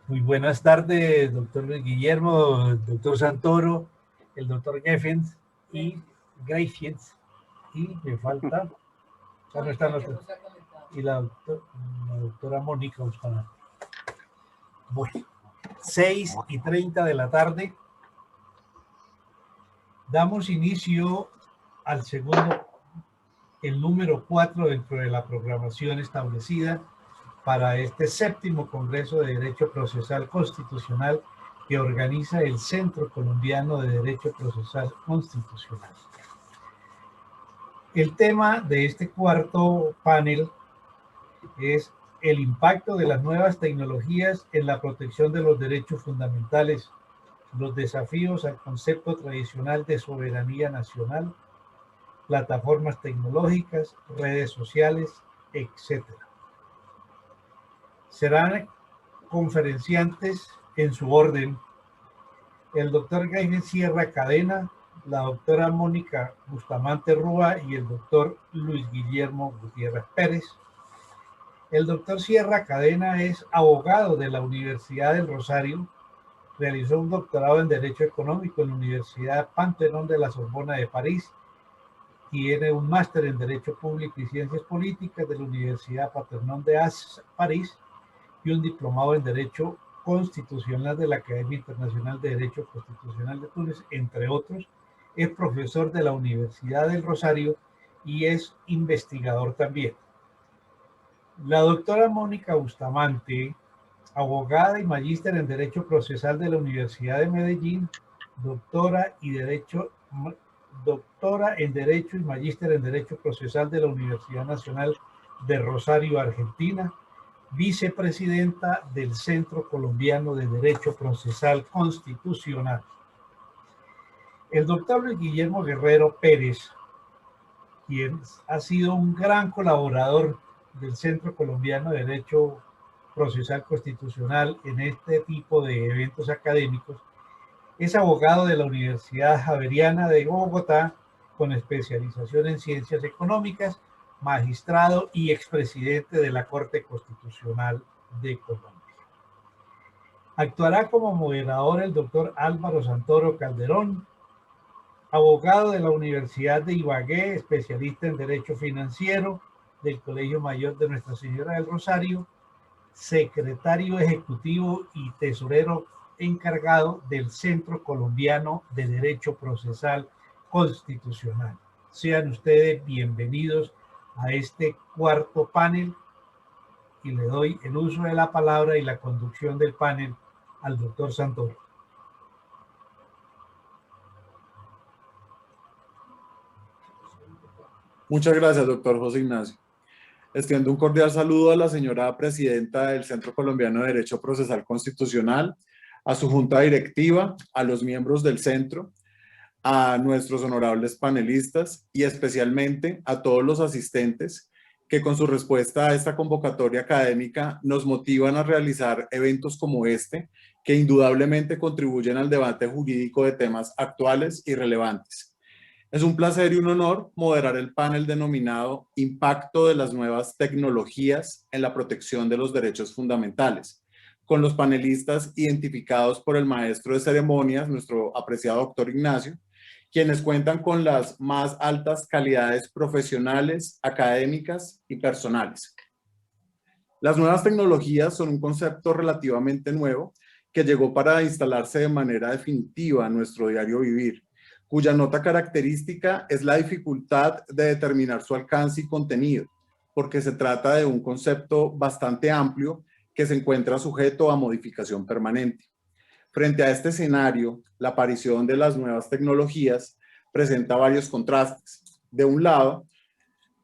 Muy buenas tardes, doctor Luis Guillermo, doctor Santoro, el doctor Geffens y Greifens, y me falta, ya no están los y la doctora Mónica Bustamante. Bueno, 6:30 de la tarde, damos inicio al segundo, el número 4 dentro de la programación establecida para este séptimo Congreso de Derecho Procesal Constitucional que organiza el Centro Colombiano de Derecho Procesal Constitucional. El tema de este cuarto panel es el impacto de las nuevas tecnologías en la protección de los derechos fundamentales, los desafíos al concepto tradicional de soberanía nacional, plataformas tecnológicas, redes sociales, etc. Serán conferenciantes en su orden el doctor Gainer Sierra Cadena, la doctora Mónica Bustamante Rúa y el doctor Luis Guillermo Gutiérrez Pérez. El doctor Sierra Cadena es abogado de la Universidad del Rosario, realizó un doctorado en Derecho Económico en la Universidad Panteón de la Sorbona de París, tiene un máster en Derecho Público y Ciencias Políticas de la Universidad Panteón de París y un diplomado en Derecho Constitucional de la Academia Internacional de Derecho Constitucional de Túnez, entre otros. Es profesor de la Universidad del Rosario y es investigador también. La doctora Mónica Bustamante, abogada y magíster en Derecho Procesal de la Universidad de Medellín, doctora en Derecho y magíster en Derecho Procesal de la Universidad Nacional de Rosario, Argentina, vicepresidenta del Centro Colombiano de Derecho Procesal Constitucional. El doctor Luis Guillermo Guerrero Pérez, quien ha sido un gran colaborador del Centro Colombiano de Derecho Procesal Constitucional en este tipo de eventos académicos, es abogado de la Universidad Javeriana de Bogotá, con especialización en Ciencias Económicas, magistrado y expresidente de la Corte Constitucional de Colombia. Actuará como moderador el doctor Álvaro Santoro Calderón, abogado de la Universidad de Ibagué, especialista en Derecho Financiero del Colegio Mayor de Nuestra Señora del Rosario, secretario ejecutivo y tesorero encargado del Centro Colombiano de Derecho Procesal Constitucional. Sean ustedes bienvenidos a este cuarto panel y le doy el uso de la palabra y la conducción del panel al doctor Santoro. Muchas gracias, doctor José Ignacio. Extiendo un cordial saludo a la señora presidenta del Centro Colombiano de Derecho Procesal Constitucional, a su junta directiva, a los miembros del centro, a nuestros honorables panelistas y especialmente a todos los asistentes que con su respuesta a esta convocatoria académica nos motivan a realizar eventos como este, que indudablemente contribuyen al debate jurídico de temas actuales y relevantes. Es un placer y un honor moderar el panel denominado Impacto de las nuevas tecnologías en la protección de los derechos fundamentales, con los panelistas identificados por el maestro de ceremonias, nuestro apreciado doctor Ignacio, quienes cuentan con las más altas calidades profesionales, académicas y personales. Las nuevas tecnologías son un concepto relativamente nuevo que llegó para instalarse de manera definitiva en nuestro diario vivir, cuya nota característica es la dificultad de determinar su alcance y contenido, porque se trata de un concepto bastante amplio que se encuentra sujeto a modificación permanente. Frente a este escenario, la aparición de las nuevas tecnologías presenta varios contrastes. De un lado,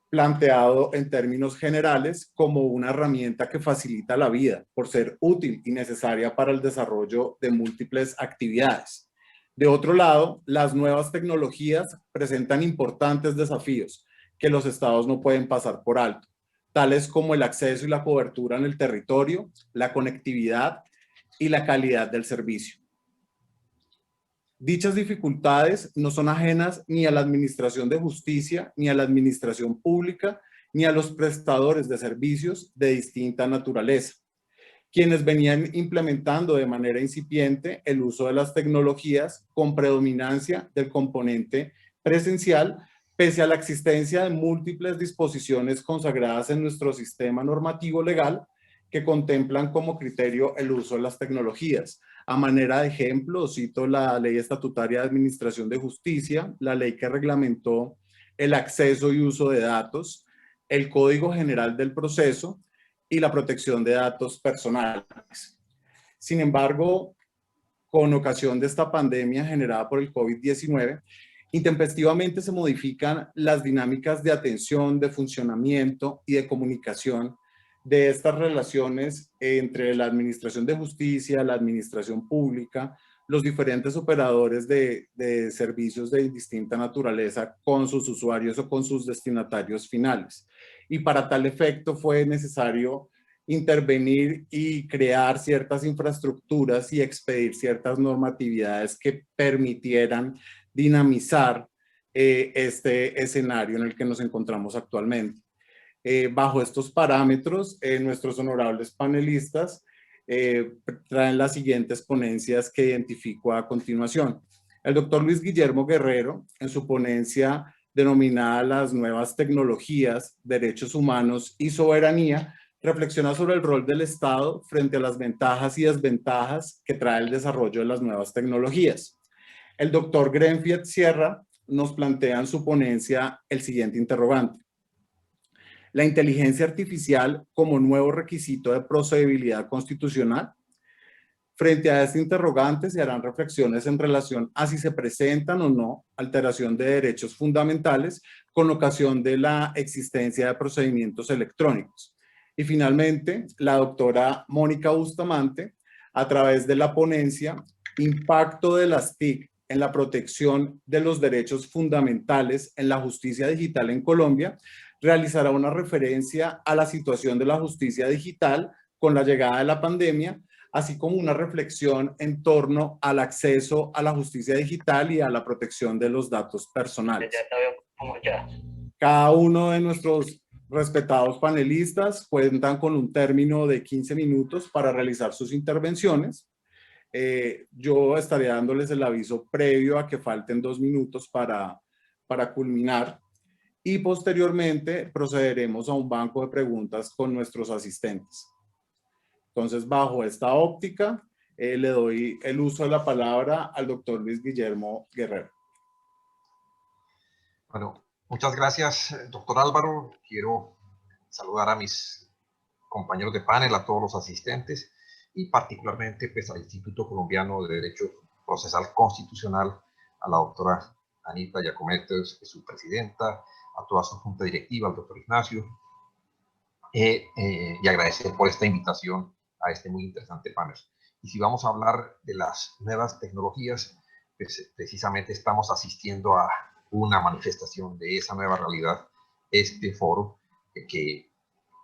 planteado en términos generales como una herramienta que facilita la vida por ser útil y necesaria para el desarrollo de múltiples actividades. De otro lado, las nuevas tecnologías presentan importantes desafíos que los estados no pueden pasar por alto, tales como el acceso y la cobertura en el territorio, la conectividad y la calidad del servicio. Dichas dificultades no son ajenas ni a la administración de justicia, ni a la administración pública, ni a los prestadores de servicios de distinta naturaleza, quienes venían implementando de manera incipiente el uso de las tecnologías con predominancia del componente presencial, pese a la existencia de múltiples disposiciones consagradas en nuestro sistema normativo legal que contemplan como criterio el uso de las tecnologías. A manera de ejemplo, cito la Ley Estatutaria de Administración de Justicia, la ley que reglamentó el acceso y uso de datos, el Código General del Proceso y la protección de datos personales. Sin embargo, con ocasión de esta pandemia generada por el COVID-19, intempestivamente se modifican las dinámicas de atención, de funcionamiento y de comunicación de estas relaciones entre la administración de justicia, la administración pública, los diferentes operadores de servicios de distinta naturaleza con sus usuarios o con sus destinatarios finales. Y para tal efecto fue necesario intervenir y crear ciertas infraestructuras y expedir ciertas normatividades que permitieran dinamizar este escenario en el que nos encontramos actualmente. Bajo estos parámetros, nuestros honorables panelistas traen las siguientes ponencias que identifico a continuación. El doctor Luis Guillermo Guerrero, en su ponencia denominada Las nuevas tecnologías, derechos humanos y soberanía, reflexiona sobre el rol del Estado frente a las ventajas y desventajas que trae el desarrollo de las nuevas tecnologías. El doctor Grenfield Sierra nos plantea en su ponencia el siguiente interrogante: la inteligencia artificial como nuevo requisito de procedibilidad constitucional. Frente a este interrogante se harán reflexiones en relación a si se presentan o no alteración de derechos fundamentales con ocasión de la existencia de procedimientos electrónicos. Y finalmente, la doctora Mónica Bustamante, a través de la ponencia Impacto de las TIC en la protección de los derechos fundamentales en la justicia digital en Colombia, realizará una referencia a la situación de la justicia digital con la llegada de la pandemia, así como una reflexión en torno al acceso a la justicia digital y a la protección de los datos personales. Cada uno de nuestros respetados panelistas cuentan con un término de 15 minutos para realizar sus intervenciones. Yo estaré dándoles el aviso previo a que falten 2 minutos para culminar, y posteriormente procederemos a un banco de preguntas con nuestros asistentes. Entonces, bajo esta óptica, le doy el uso de la palabra al doctor Luis Guillermo Guerrero. Bueno, muchas gracias, doctor Álvaro. Quiero saludar a mis compañeros de panel, a todos los asistentes y particularmente pues, al Instituto Colombiano de Derecho Procesal Constitucional, a la doctora Anita Giacometti, su presidenta, a toda su junta directiva, al doctor Ignacio, y agradecer por esta invitación a este muy interesante panel. Y si vamos a hablar de las nuevas tecnologías, pues precisamente estamos asistiendo a una manifestación de esa nueva realidad, este foro que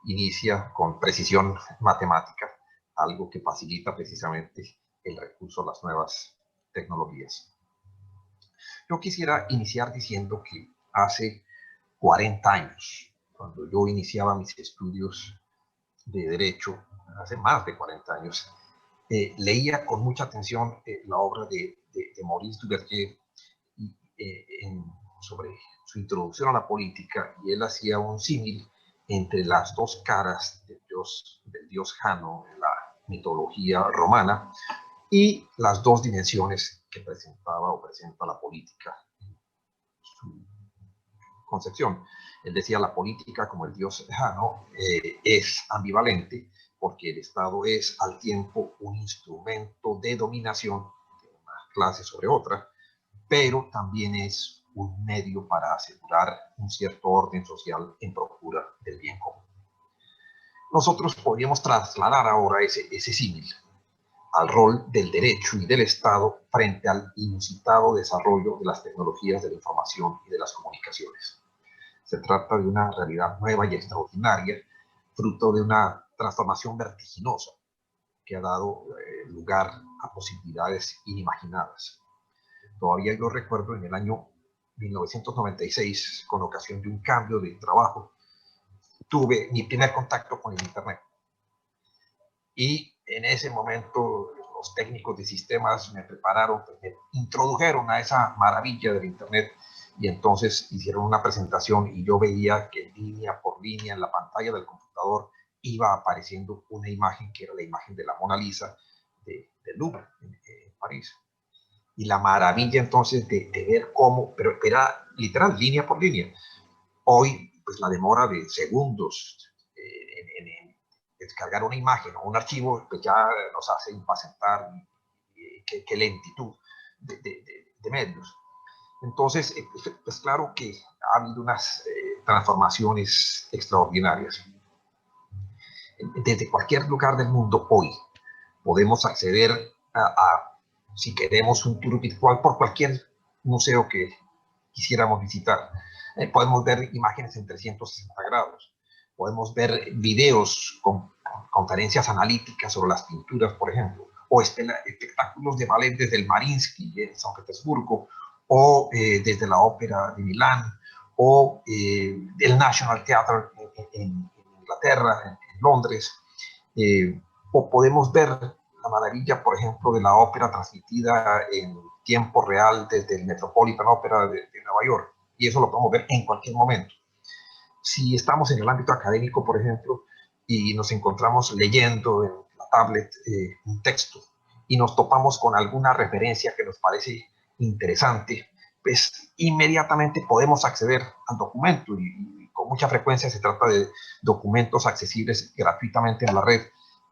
inicia con precisión matemática, algo que facilita precisamente el recurso a las nuevas tecnologías. Yo quisiera iniciar diciendo que hace 40 años, cuando yo iniciaba mis estudios de Derecho, hace más de 40 años, leía con mucha atención la obra de Maurice Duverger sobre su introducción a la política, y él hacía un símil entre las dos caras del dios Jano en la mitología romana y las dos dimensiones que presentaba o presenta la política en su concepción. Él decía la política, como el dios Jano, es ambivalente porque el Estado es al tiempo un instrumento de dominación de una clase sobre otra, pero también es un medio para asegurar un cierto orden social en procura del bien común. Nosotros podríamos trasladar ahora ese símil al rol del derecho y del Estado frente al inusitado desarrollo de las tecnologías de la información y de las comunicaciones. Se trata de una realidad nueva y extraordinaria, fruto de una transformación vertiginosa que ha dado lugar a posibilidades inimaginadas. Todavía yo recuerdo en el año 1996, con ocasión de un cambio de trabajo, tuve mi primer contacto con el Internet. Y en ese momento los técnicos de sistemas me prepararon, me introdujeron a esa maravilla del Internet, y entonces hicieron una presentación y yo veía que línea por línea en la pantalla del computador iba apareciendo una imagen que era la imagen de la Mona Lisa del Louvre en París. Y la maravilla entonces de ver cómo, pero era literal, línea por línea. Hoy, pues la demora de segundos en descargar una imagen o un archivo, pues ya nos hace impacientar qué lentitud de medios. Entonces, pues claro que ha habido unas transformaciones extraordinarias. Desde cualquier lugar del mundo hoy podemos acceder si queremos, un tour virtual por cualquier museo que quisiéramos visitar. Podemos ver imágenes en 360 grados. Podemos ver videos con conferencias analíticas sobre las pinturas, por ejemplo, o espectáculos de ballet desde el Mariinsky en San Petersburgo, o desde la Ópera de Milán, o el National Theatre en Inglaterra, en Londres, o podemos ver la maravilla, por ejemplo, de la ópera transmitida en tiempo real desde el Metropolitan Opera de Nueva York, y eso lo podemos ver en cualquier momento. Si estamos en el ámbito académico, por ejemplo, y nos encontramos leyendo en la tablet un texto y nos topamos con alguna referencia que nos parece interesante, pues inmediatamente podemos acceder al documento, y con mucha frecuencia se trata de documentos accesibles gratuitamente en la red.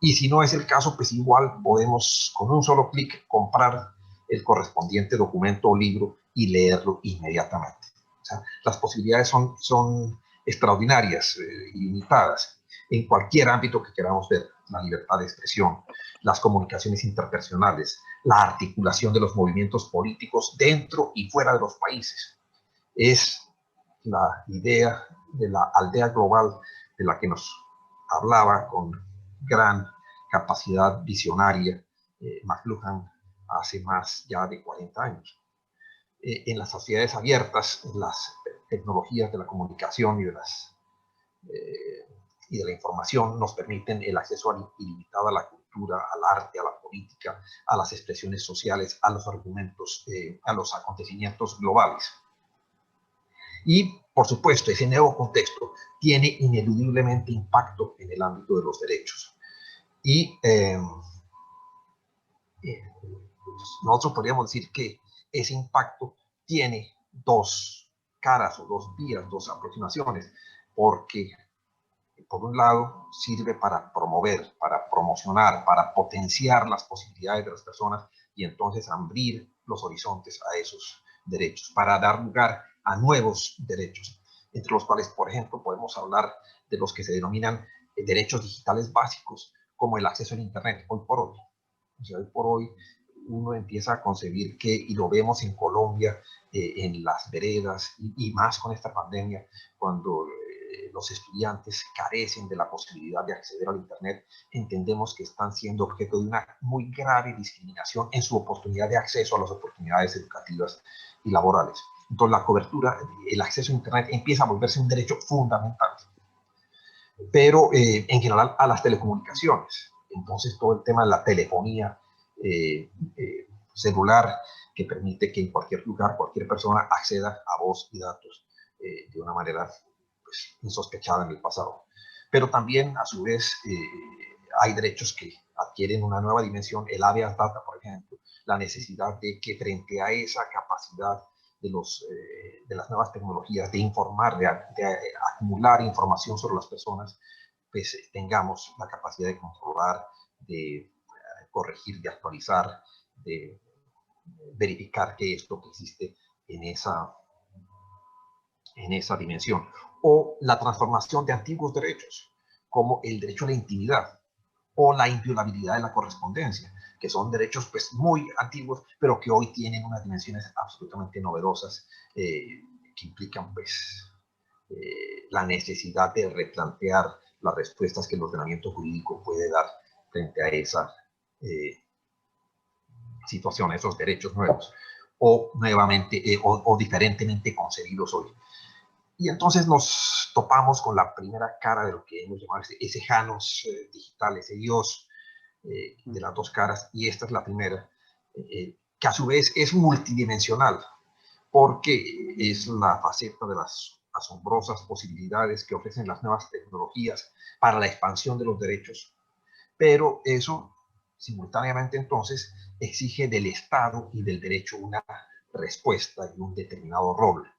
Y si no es el caso, pues igual podemos con un solo clic comprar el correspondiente documento o libro y leerlo inmediatamente. O sea, las posibilidades son extraordinarias, ilimitadas, en cualquier ámbito que queramos ver. La libertad de expresión, las comunicaciones interpersonales, la articulación de los movimientos políticos dentro y fuera de los países. Es la idea de la aldea global de la que nos hablaba con gran capacidad visionaria McLuhan hace más ya de 40 años. En las sociedades abiertas, las tecnologías de la comunicación y de la información nos permiten el acceso ilimitado a la cultura, al arte, a la política, a las expresiones sociales, a los argumentos, a los acontecimientos globales. Y, por supuesto, ese nuevo contexto tiene ineludiblemente impacto en el ámbito de los derechos. Y nosotros podríamos decir que ese impacto tiene dos caras o dos vías, dos aproximaciones, porque por un lado sirve para promover, para promocionar, para potenciar las posibilidades de las personas y entonces abrir los horizontes a esos derechos, para dar lugar a nuevos derechos, entre los cuales, por ejemplo, podemos hablar de los que se denominan derechos digitales básicos, como el acceso a Internet, hoy por hoy. O sea, hoy por hoy uno empieza a concebir que, y lo vemos en Colombia, en las veredas, y más con esta pandemia, cuando los estudiantes carecen de la posibilidad de acceder al Internet, entendemos que están siendo objeto de una muy grave discriminación en su oportunidad de acceso a las oportunidades educativas y laborales. Entonces la cobertura, el acceso a Internet empieza a volverse un derecho fundamental. Pero en general a las telecomunicaciones. Entonces todo el tema de la telefonía celular, que permite que en cualquier lugar, cualquier persona acceda a voz y datos de una manera pues, insospechada en el pasado. Pero también, a su vez, hay derechos que adquieren una nueva dimensión, el habeas data, por ejemplo, la necesidad de que frente a esa capacidad de las nuevas tecnologías, de informar, de acumular información sobre las personas, pues tengamos la capacidad de controlar, de corregir, de actualizar, de verificar qué es lo que existe en esa dimensión. O la transformación de antiguos derechos, como el derecho a la intimidad o la inviolabilidad de la correspondencia, que son derechos pues muy antiguos, pero que hoy tienen unas dimensiones absolutamente novedosas que implican pues la necesidad de replantear las respuestas que el ordenamiento jurídico puede dar frente a esa situación, a esos derechos nuevos. o nuevamente o diferentemente concebidos hoy. Y entonces nos topamos con la primera cara de lo que hemos llamado ese Janus digital, ese Dios de las dos caras, y esta es la primera, que a su vez es multidimensional, porque es la faceta de las asombrosas posibilidades que ofrecen las nuevas tecnologías para la expansión de los derechos, pero eso simultáneamente entonces exige del Estado y del derecho una respuesta y un determinado rol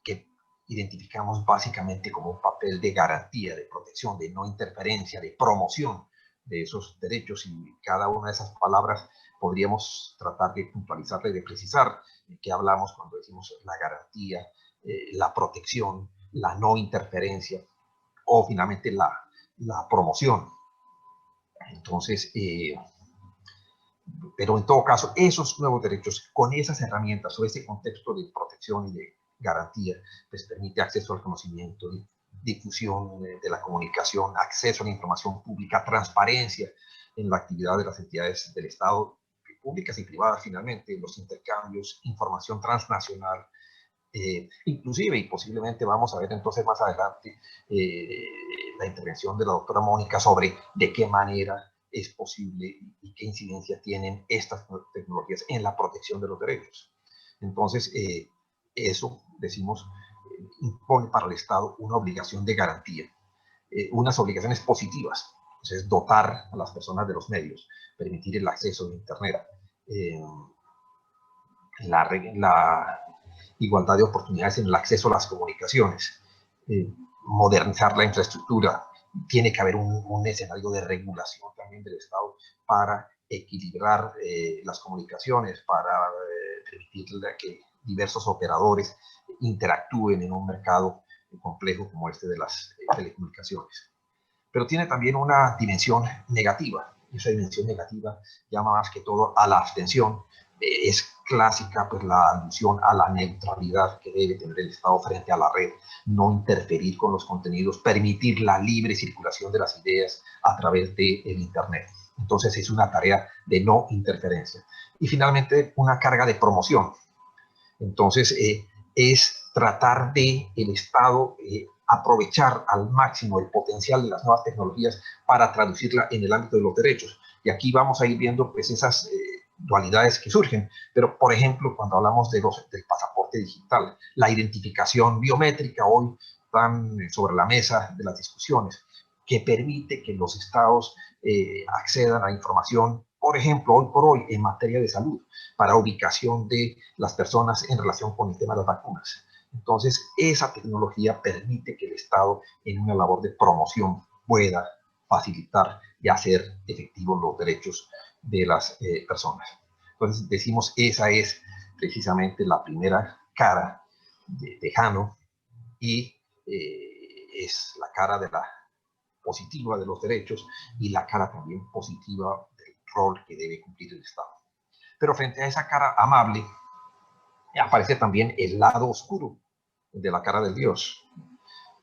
que identificamos básicamente como un papel de garantía, de protección, de no interferencia, de promoción de esos derechos, y cada una de esas palabras podríamos tratar de puntualizarla y de precisar qué hablamos cuando decimos la garantía, la protección, la no interferencia o finalmente la promoción. Entonces, pero en todo caso, esos nuevos derechos con esas herramientas o ese contexto de protección y de garantía, pues permite acceso al conocimiento, difusión de la comunicación, acceso a la información pública, transparencia en la actividad de las entidades del Estado, públicas y privadas finalmente, los intercambios, información transnacional, inclusive, y posiblemente vamos a ver entonces más adelante la intervención de la doctora Mónica sobre de qué manera es posible y qué incidencia tienen estas tecnologías en la protección de los derechos. Entonces, eso, decimos, impone para el Estado una obligación de garantía, unas obligaciones positivas, entonces dotar a las personas de los medios, permitir el acceso a Internet, la igualdad de oportunidades en el acceso a las comunicaciones, modernizar la infraestructura. Tiene que haber un escenario de regulación también del Estado para equilibrar las comunicaciones, para permitir que diversos operadores interactúen en un mercado complejo como este de las telecomunicaciones. Pero tiene también una dimensión negativa, y esa dimensión negativa llama más que todo a la abstención. Es clásica pues la alusión a la neutralidad que debe tener el Estado frente a la red, no interferir con los contenidos, permitir la libre circulación de las ideas a través del Internet. Entonces es una tarea de no interferencia. Y finalmente una carga de promoción. Entonces es tratar de el Estado aprovechar al máximo el potencial de las nuevas tecnologías para traducirla en el ámbito de los derechos. Y aquí vamos a ir viendo pues esas dualidades que surgen. Pero, por ejemplo, cuando hablamos del pasaporte digital, la identificación biométrica hoy están sobre la mesa de las discusiones, que permite que los estados accedan a información, por ejemplo, hoy por hoy en materia de salud, para ubicación de las personas en relación con el tema de las vacunas. Entonces, esa tecnología permite que el Estado, en una labor de promoción, pueda facilitar y hacer efectivos los derechos de las personas. Entonces, decimos, esa es precisamente la primera cara de Jano, y es la cara de la positiva de los derechos y la cara también positiva del rol que debe cumplir el Estado. Pero frente a esa cara amable, aparece también el lado oscuro de la cara del Dios.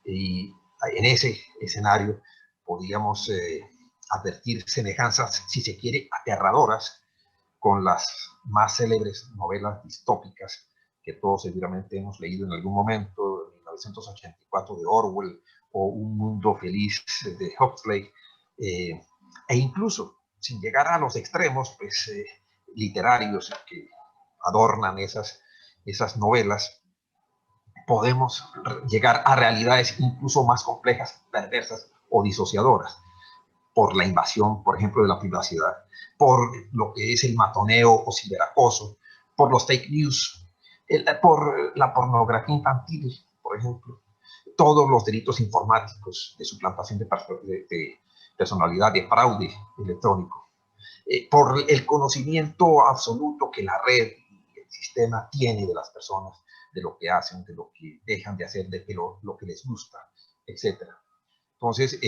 Y en ese escenario podríamos advertir semejanzas, si se quiere, aterradoras con las más célebres novelas distópicas que todos seguramente hemos leído en algún momento, 1984 de Orwell o Un Mundo Feliz de Huxley, e incluso sin llegar a los extremos pues, literarios que adornan esas novelas, podemos llegar a realidades incluso más complejas, perversas o disociadoras, por la invasión, por ejemplo, de la privacidad, por lo que es el matoneo o ciberacoso, por los fake news, por la pornografía infantil, por ejemplo, todos los delitos informáticos de suplantación de personalidad, de fraude electrónico, por el conocimiento absoluto que la red y el sistema tiene de las personas, de lo que hacen, de lo que dejan de hacer, de lo que les gusta, etc. Entonces,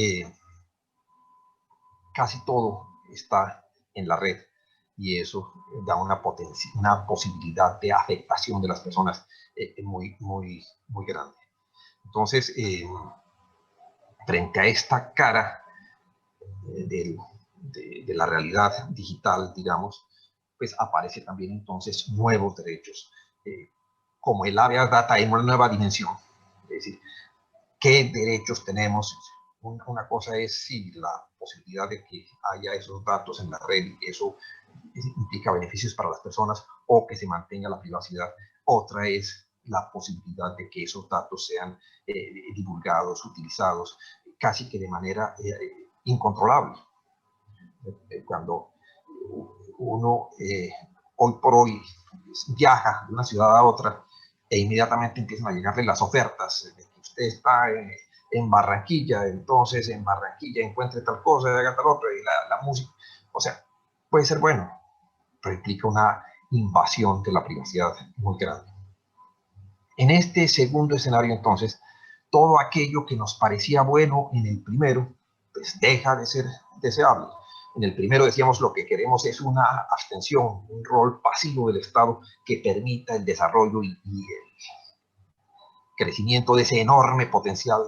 casi todo está en la red, y eso da una posibilidad de afectación de las personas muy, muy, muy grande. Entonces, frente a esta cara de la realidad digital, digamos, pues aparece también entonces nuevos derechos, como el habeas data en una nueva dimensión. Es decir, ¿qué derechos tenemos? Una cosa es si la posibilidad de que haya esos datos en la red y eso implica beneficios para las personas o que se mantenga la privacidad. Otra es la posibilidad de que esos datos sean divulgados, utilizados, casi que de manera incontrolable. Cuando uno hoy por hoy viaja de una ciudad a otra e inmediatamente empiezan a llegarle las ofertas de que usted está en Barranquilla, entonces en Barranquilla encuentre tal cosa, haga tal otra, y la música, o sea, puede ser bueno, pero implica una invasión de la privacidad muy grande. En este segundo escenario, entonces, todo aquello que nos parecía bueno en el primero, pues deja de ser deseable. En el primero decíamos lo que queremos es una abstención, un rol pasivo del Estado que permita el desarrollo y el crecimiento de ese enorme potencial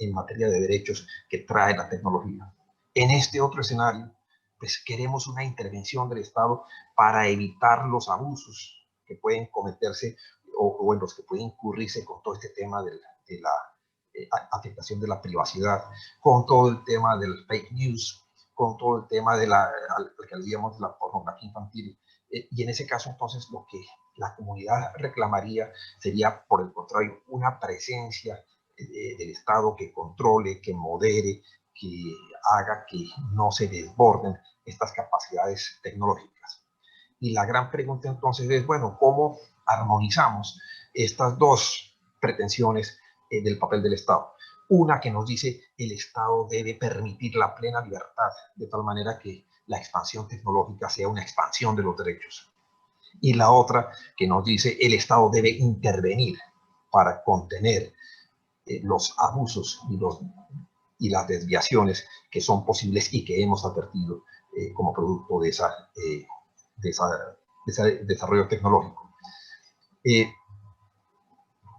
en materia de derechos que trae la tecnología. En este otro escenario, pues queremos una intervención del Estado para evitar los abusos que pueden cometerse o en los que puede incurrirse con todo este tema de la afectación de la privacidad, con todo el tema del fake news, con todo el tema de al que aludíamos de la pornografía infantil. Y en ese caso, entonces, lo que la comunidad reclamaría sería, por el contrario, una presencia del Estado que controle, que modere, que haga que no se desborden estas capacidades tecnológicas. Y la gran pregunta entonces es, bueno, ¿cómo armonizamos estas dos pretensiones del papel del Estado? Una que nos dice el Estado debe permitir la plena libertad, de tal manera que la expansión tecnológica sea una expansión de los derechos. Y la otra que nos dice el Estado debe intervenir para contener los abusos y las desviaciones que son posibles y que hemos advertido como producto de ese desarrollo tecnológico.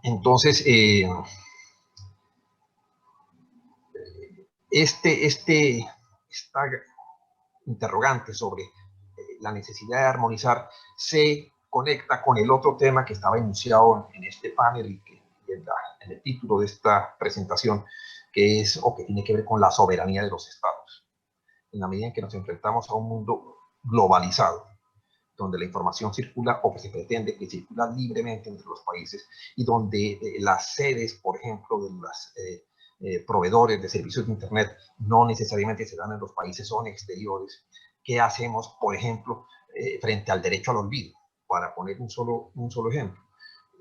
Entonces, esta interrogante sobre la necesidad de armonizar se conecta con el otro tema que estaba enunciado en este panel y que en el título de esta presentación, que es o que tiene que ver con la soberanía de los estados. En la medida en que nos enfrentamos a un mundo globalizado, donde la información circula o que se pretende que circula libremente entre los países y donde las sedes, por ejemplo, de los proveedores de servicios de Internet no necesariamente se dan en los países, son exteriores. ¿Qué hacemos, por ejemplo, frente al derecho al olvido? Para poner un solo ejemplo.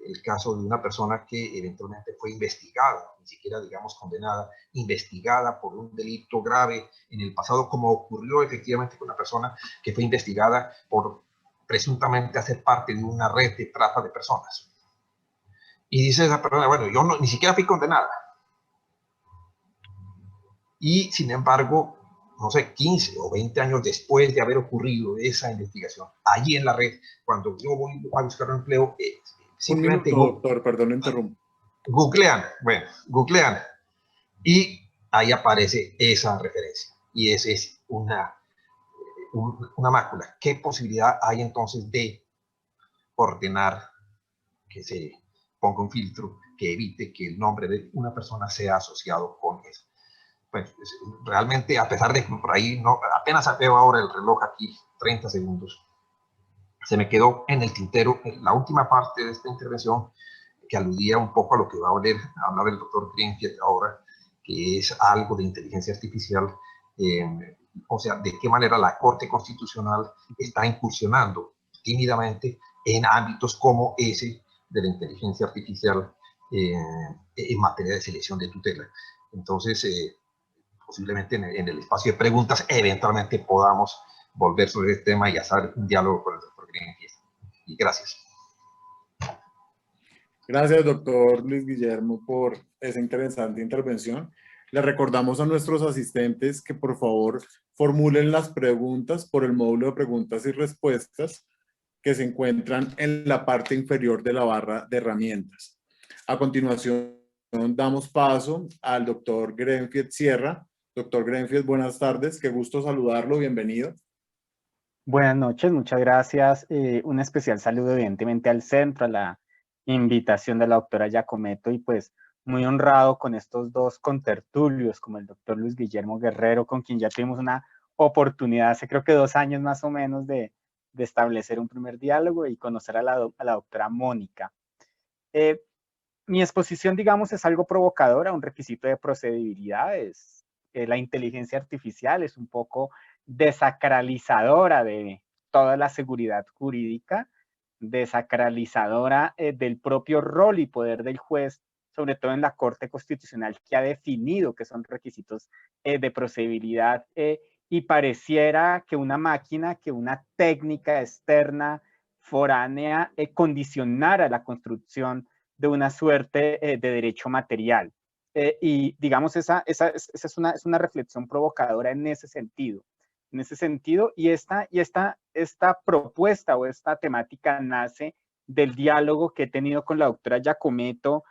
El caso de una persona que eventualmente fue investigada, ni siquiera digamos condenada, investigada por un delito grave en el pasado, como ocurrió efectivamente con una persona que fue investigada por presuntamente hacer parte de una red de trata de personas. Y dice esa persona, bueno, yo ni siquiera fui condenada. Y sin embargo, no sé, 15 o 20 años después de haber ocurrido esa investigación, allí en la red, cuando yo voy a buscar un empleo, simplemente... Un minuto, doctor, perdón, interrumpo. Googlean, y ahí aparece esa referencia. Y esa es una mácula. ¿Qué posibilidad hay entonces de ordenar que se ponga un filtro que evite que el nombre de una persona sea asociado con eso? Pues realmente, a pesar de que por ahí no, apenas veo ahora el reloj aquí, 30 segundos, se me quedó en el tintero la última parte de esta intervención que aludía un poco a lo que va a hablar el doctor Greenfield ahora, que es algo de inteligencia artificial, o sea, de qué manera la Corte Constitucional está incursionando tímidamente en ámbitos como ese de la inteligencia artificial en materia de selección de tutela. Entonces, posiblemente en el espacio de preguntas, eventualmente podamos volver sobre este tema y hacer un diálogo con el doctor Greenfield. Y gracias. Gracias, doctor Luis Guillermo, por esa interesante intervención. Le recordamos a nuestros asistentes que por favor formulen las preguntas por el módulo de preguntas y respuestas que se encuentran en la parte inferior de la barra de herramientas. A continuación, damos paso al doctor Greenfield Sierra. Doctor Greenfield, buenas tardes. Qué gusto saludarlo. Bienvenido. Buenas noches, muchas gracias. Un especial saludo evidentemente al centro, a la invitación de la doctora Giacometto y pues muy honrado con estos dos contertulios como el doctor Luis Guillermo Guerrero, con quien ya tuvimos una oportunidad hace creo que 2 años más o menos de establecer un primer diálogo y conocer a la doctora Mónica. Mi exposición, digamos, es algo provocadora, un requisito de procedibilidad, es la inteligencia artificial, es un poco desacralizadora de toda la seguridad jurídica, desacralizadora del propio rol y poder del juez, sobre todo en la Corte Constitucional, que ha definido que son requisitos de procedibilidad y pareciera que una máquina, que una técnica externa, foránea, condicionara la construcción de una suerte de derecho material. Y digamos, esa es una reflexión provocadora en ese sentido. En ese sentido, y esta propuesta o esta temática nace del diálogo que he tenido con la doctora Giacometto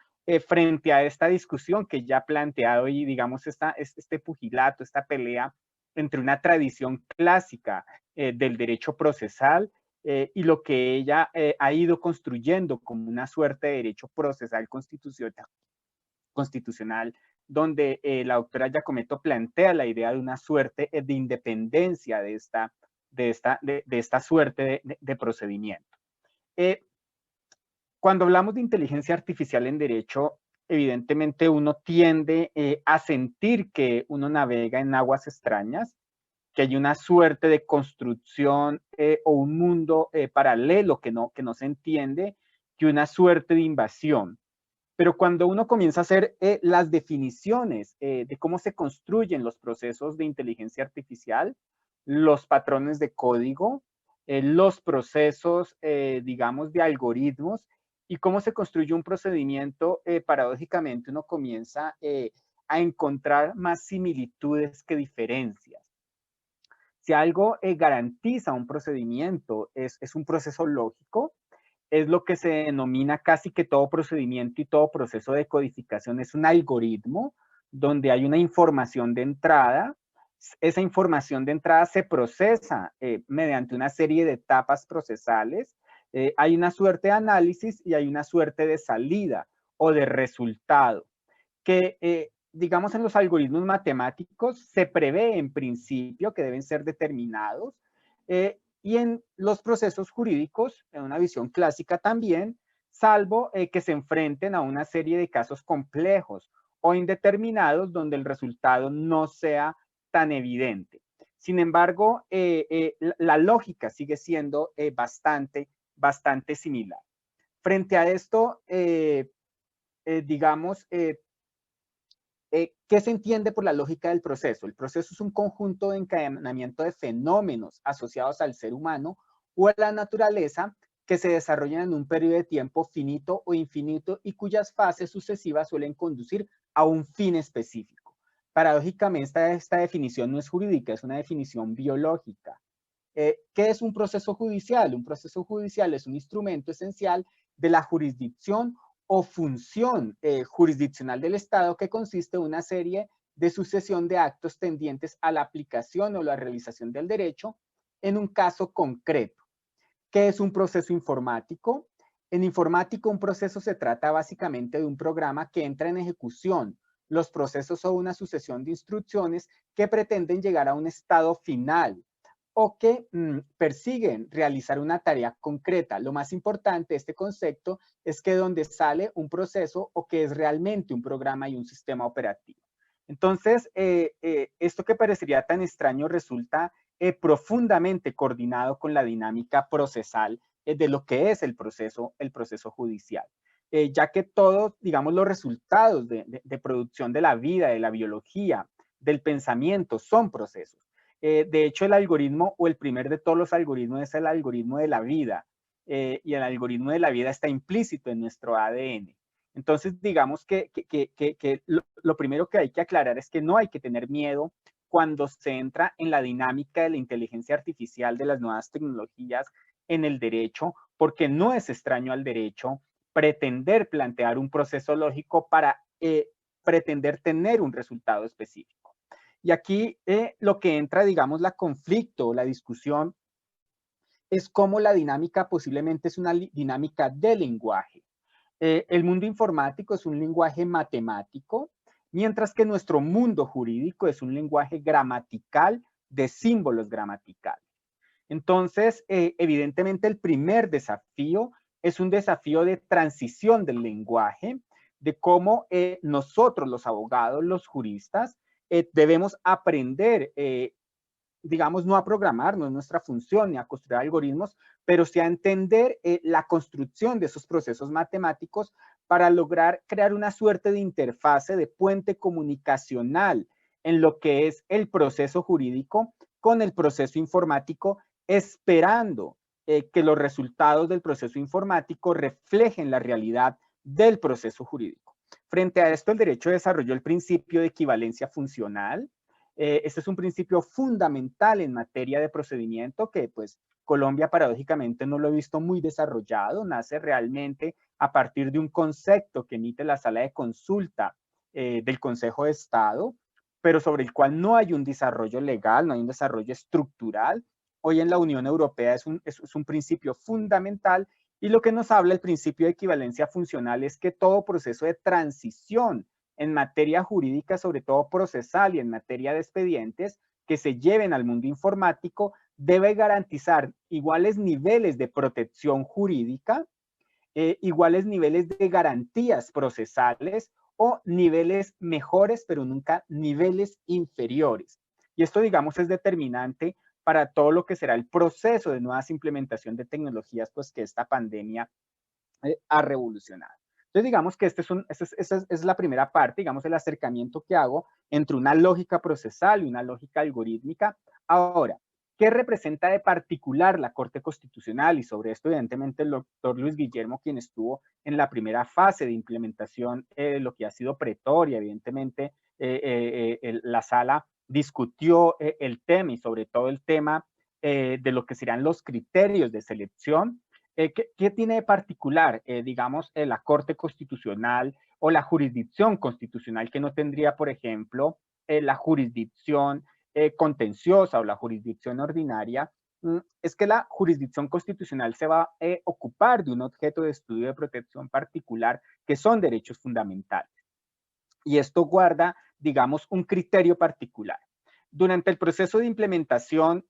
frente a esta discusión que ya ha planteado y digamos este pugilato, esta pelea entre una tradición clásica del derecho procesal y lo que ella ha ido construyendo como una suerte de derecho procesal constitucional, donde la doctora Giacometto plantea la idea de una suerte de independencia de esta suerte de procedimiento. Cuando hablamos de inteligencia artificial en derecho, evidentemente uno tiende a sentir que uno navega en aguas extrañas, que hay una suerte de construcción o un mundo paralelo que no se entiende, que una suerte de invasión. Pero cuando uno comienza a hacer las definiciones de cómo se construyen los procesos de inteligencia artificial, los patrones de código, los procesos, digamos, de algoritmos y cómo se construye un procedimiento, paradójicamente uno comienza a encontrar más similitudes que diferencias. Si algo garantiza un procedimiento, es un proceso lógico, es lo que se denomina casi que todo procedimiento y todo proceso de codificación es un algoritmo donde hay una información de entrada. Esa información de entrada se procesa mediante una serie de etapas procesales. Hay una suerte de análisis y hay una suerte de salida o de resultado que digamos, en los algoritmos matemáticos se prevé en principio que deben ser determinados y en los procesos jurídicos, en una visión clásica también, salvo que se enfrenten a una serie de casos complejos o indeterminados donde el resultado no sea tan evidente. Sin embargo, la lógica sigue siendo bastante similar. Frente a esto, digamos, ¿qué se entiende por la lógica del proceso? El proceso es un conjunto de encadenamiento de fenómenos asociados al ser humano o a la naturaleza que se desarrollan en un periodo de tiempo finito o infinito y cuyas fases sucesivas suelen conducir a un fin específico. Paradójicamente, esta definición no es jurídica, es una definición biológica. ¿Qué es un proceso judicial? Un proceso judicial es un instrumento esencial de la jurisdicción o función jurisdiccional del Estado que consiste en una serie de sucesión de actos tendientes a la aplicación o la realización del derecho en un caso concreto. ¿Qué es un proceso informático? En informático, un proceso se trata básicamente de un programa que entra en ejecución. Los procesos son una sucesión de instrucciones que pretenden llegar a un estado final o que persiguen realizar una tarea concreta. Lo más importante de este concepto es que donde sale un proceso o que es realmente un programa y un sistema operativo. Entonces, esto que parecería tan extraño resulta profundamente coordinado con la dinámica procesal de lo que es el proceso judicial. Ya que todos, digamos, los resultados de producción de la vida, de la biología, del pensamiento, son procesos. De hecho, el algoritmo o el primer de todos los algoritmos es el algoritmo de la vida. Y el algoritmo de la vida está implícito en nuestro ADN. Entonces, digamos que lo primero que hay que aclarar es que no hay que tener miedo cuando se entra en la dinámica de la inteligencia artificial, de las nuevas tecnologías en el derecho, porque no es extraño al derecho pretender plantear un proceso lógico para pretender tener un resultado específico. Y aquí lo que entra, digamos, la conflicto, la discusión es cómo la dinámica posiblemente es una dinámica de lenguaje. El mundo informático es un lenguaje matemático, mientras que nuestro mundo jurídico es un lenguaje gramatical de símbolos gramaticales. Entonces, evidentemente el primer desafío es un desafío de transición del lenguaje, de cómo nosotros los abogados, los juristas, debemos aprender, digamos, no a programar, no es nuestra función, ni a construir algoritmos, pero sí a entender la construcción de esos procesos matemáticos para lograr crear una suerte de interfase, de puente comunicacional en lo que es el proceso jurídico con el proceso informático, esperando que los resultados del proceso informático reflejen la realidad del proceso jurídico. Frente a esto, el derecho desarrolló el principio de equivalencia funcional. Este es un principio fundamental en materia de procedimiento que, pues, Colombia paradójicamente no lo he visto muy desarrollado, nace realmente a partir de un concepto que emite la sala de consulta del Consejo de Estado, pero sobre el cual no hay un desarrollo legal, no hay un desarrollo estructural. Hoy en la Unión Europea es un principio fundamental, y lo que nos habla el principio de equivalencia funcional es que todo proceso de transición en materia jurídica, sobre todo procesal y en materia de expedientes, que se lleven al mundo informático, debe garantizar iguales niveles de protección jurídica, iguales niveles de garantías procesales o niveles mejores, pero nunca niveles inferiores. Y esto, digamos, es determinante para todo lo que será el proceso de nuevas implementación de tecnologías, pues que esta pandemia ha revolucionado. Entonces, digamos que esa es la primera parte, digamos, el acercamiento que hago entre una lógica procesal y una lógica algorítmica. Ahora, ¿qué representa de particular la Corte Constitucional? Y sobre esto, evidentemente, el doctor Luis Guillermo, quien estuvo en la primera fase de implementación de lo que ha sido pretoria, evidentemente, la sala discutió el tema y sobre todo el tema de lo que serán los criterios de selección. ¿Qué tiene de particular, digamos, la Corte Constitucional o la jurisdicción constitucional que no tendría, por ejemplo, la jurisdicción contenciosa o la jurisdicción ordinaria? Es que la jurisdicción constitucional se va a ocupar de un objeto de estudio de protección particular que son derechos fundamentales. Y esto guarda, digamos, un criterio particular. Durante el proceso de implementación,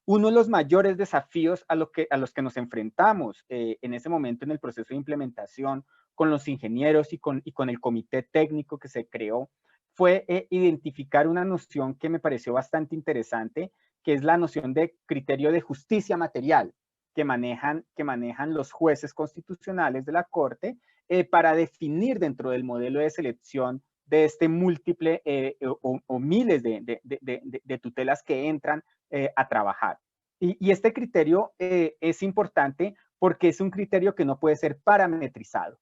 uno de los mayores desafíos a los que nos enfrentamos en ese momento en el proceso de implementación con los ingenieros y con el comité técnico que se creó fue identificar una noción que me pareció bastante interesante, que es la noción de criterio de justicia material que manejan los jueces constitucionales de la Corte para definir dentro del modelo de selección de este múltiple o miles de tutelas que entran a trabajar. Y este criterio es importante porque es un criterio que no puede ser parametrizado.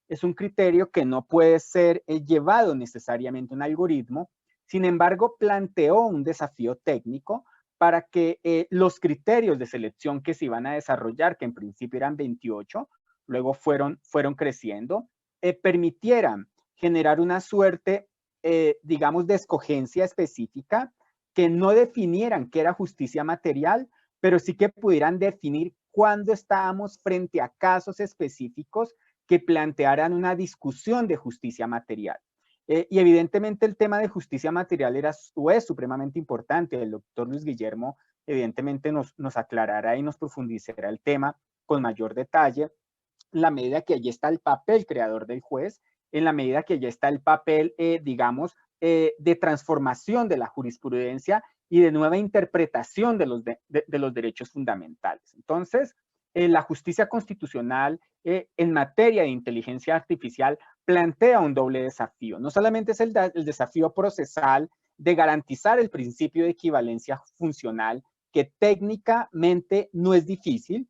Es un criterio que no puede ser llevado necesariamente a un algoritmo. Sin embargo, planteó un desafío técnico para que los criterios de selección que se iban a desarrollar, que en principio eran 28, luego fueron creciendo, permitieran generar una suerte, digamos, de escogencia específica que no definieran qué era justicia material, pero sí que pudieran definir cuándo estábamos frente a casos específicos que plantearan una discusión de justicia material. Y evidentemente el tema de justicia material es supremamente importante. El doctor Luis Guillermo evidentemente nos aclarará y nos profundizará el tema con mayor detalle, en la medida que allí está el papel creador del juez, en la medida que allí está el papel, digamos, de transformación de la jurisprudencia y de nueva interpretación de los derechos fundamentales. Entonces, la justicia constitucional en materia de inteligencia artificial plantea un doble desafío. No solamente es el desafío procesal de garantizar el principio de equivalencia funcional, que técnicamente no es difícil,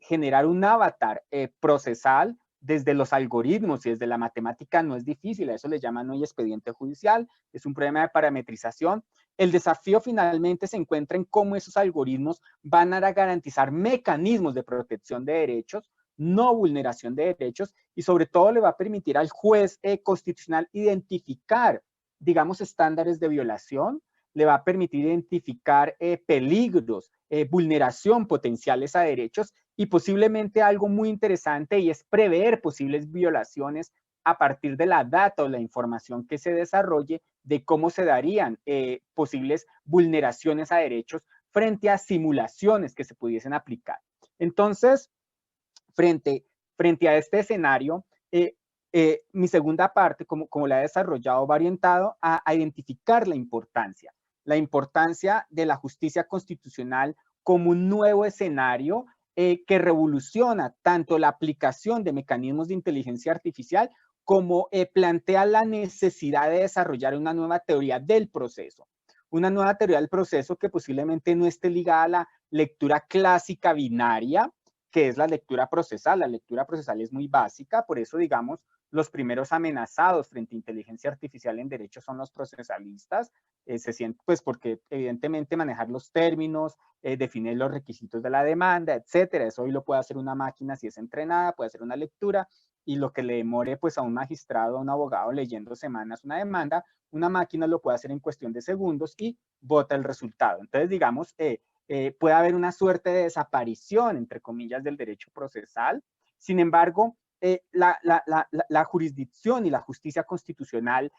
generar un avatar procesal desde los algoritmos y desde la matemática no es difícil, a eso le llaman hoy expediente judicial, es un problema de parametrización. El desafío finalmente se encuentra en cómo esos algoritmos van a garantizar mecanismos de protección de derechos, no vulneración de derechos, y sobre todo le va a permitir al juez constitucional identificar, digamos, estándares de violación, le va a permitir identificar peligros, vulneración potenciales a derechos y posiblemente algo muy interesante, y es prever posibles violaciones a partir de la data o la información que se desarrolle de cómo se darían posibles vulneraciones a derechos frente a simulaciones que se pudiesen aplicar. Entonces, frente a este escenario, mi segunda parte, como la he desarrollado, va orientado a identificar la importancia de la justicia constitucional como un nuevo escenario que revoluciona tanto la aplicación de mecanismos de inteligencia artificial como plantea la necesidad de desarrollar una nueva teoría del proceso. Una nueva teoría del proceso que posiblemente no esté ligada a la lectura clásica binaria, que es la lectura procesal. La lectura procesal es muy básica, por eso, digamos, los primeros amenazados frente a inteligencia artificial en derecho son los procesalistas, se sienten, pues porque evidentemente manejar los términos, definir los requisitos de la demanda, etcétera, eso hoy lo puede hacer una máquina si es entrenada, puede hacer una lectura, y lo que le demore pues a un magistrado, a un abogado leyendo semanas una demanda, una máquina lo puede hacer en cuestión de segundos y vota el resultado. Entonces, digamos, puede haber una suerte de desaparición, entre comillas, del derecho procesal. Sin embargo, la jurisdicción y la justicia constitucional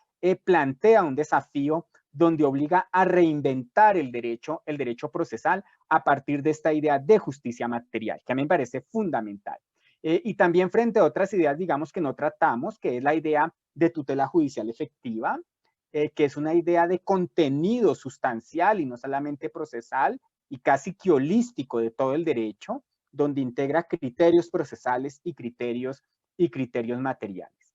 plantea un desafío donde obliga a reinventar el derecho procesal a partir de esta idea de justicia material, que a mí me parece fundamental. Y también frente a otras ideas, digamos, que no tratamos, que es la idea de tutela judicial efectiva, que es una idea de contenido sustancial y no solamente procesal, y casi que holístico de todo el derecho, donde integra criterios procesales y criterios materiales.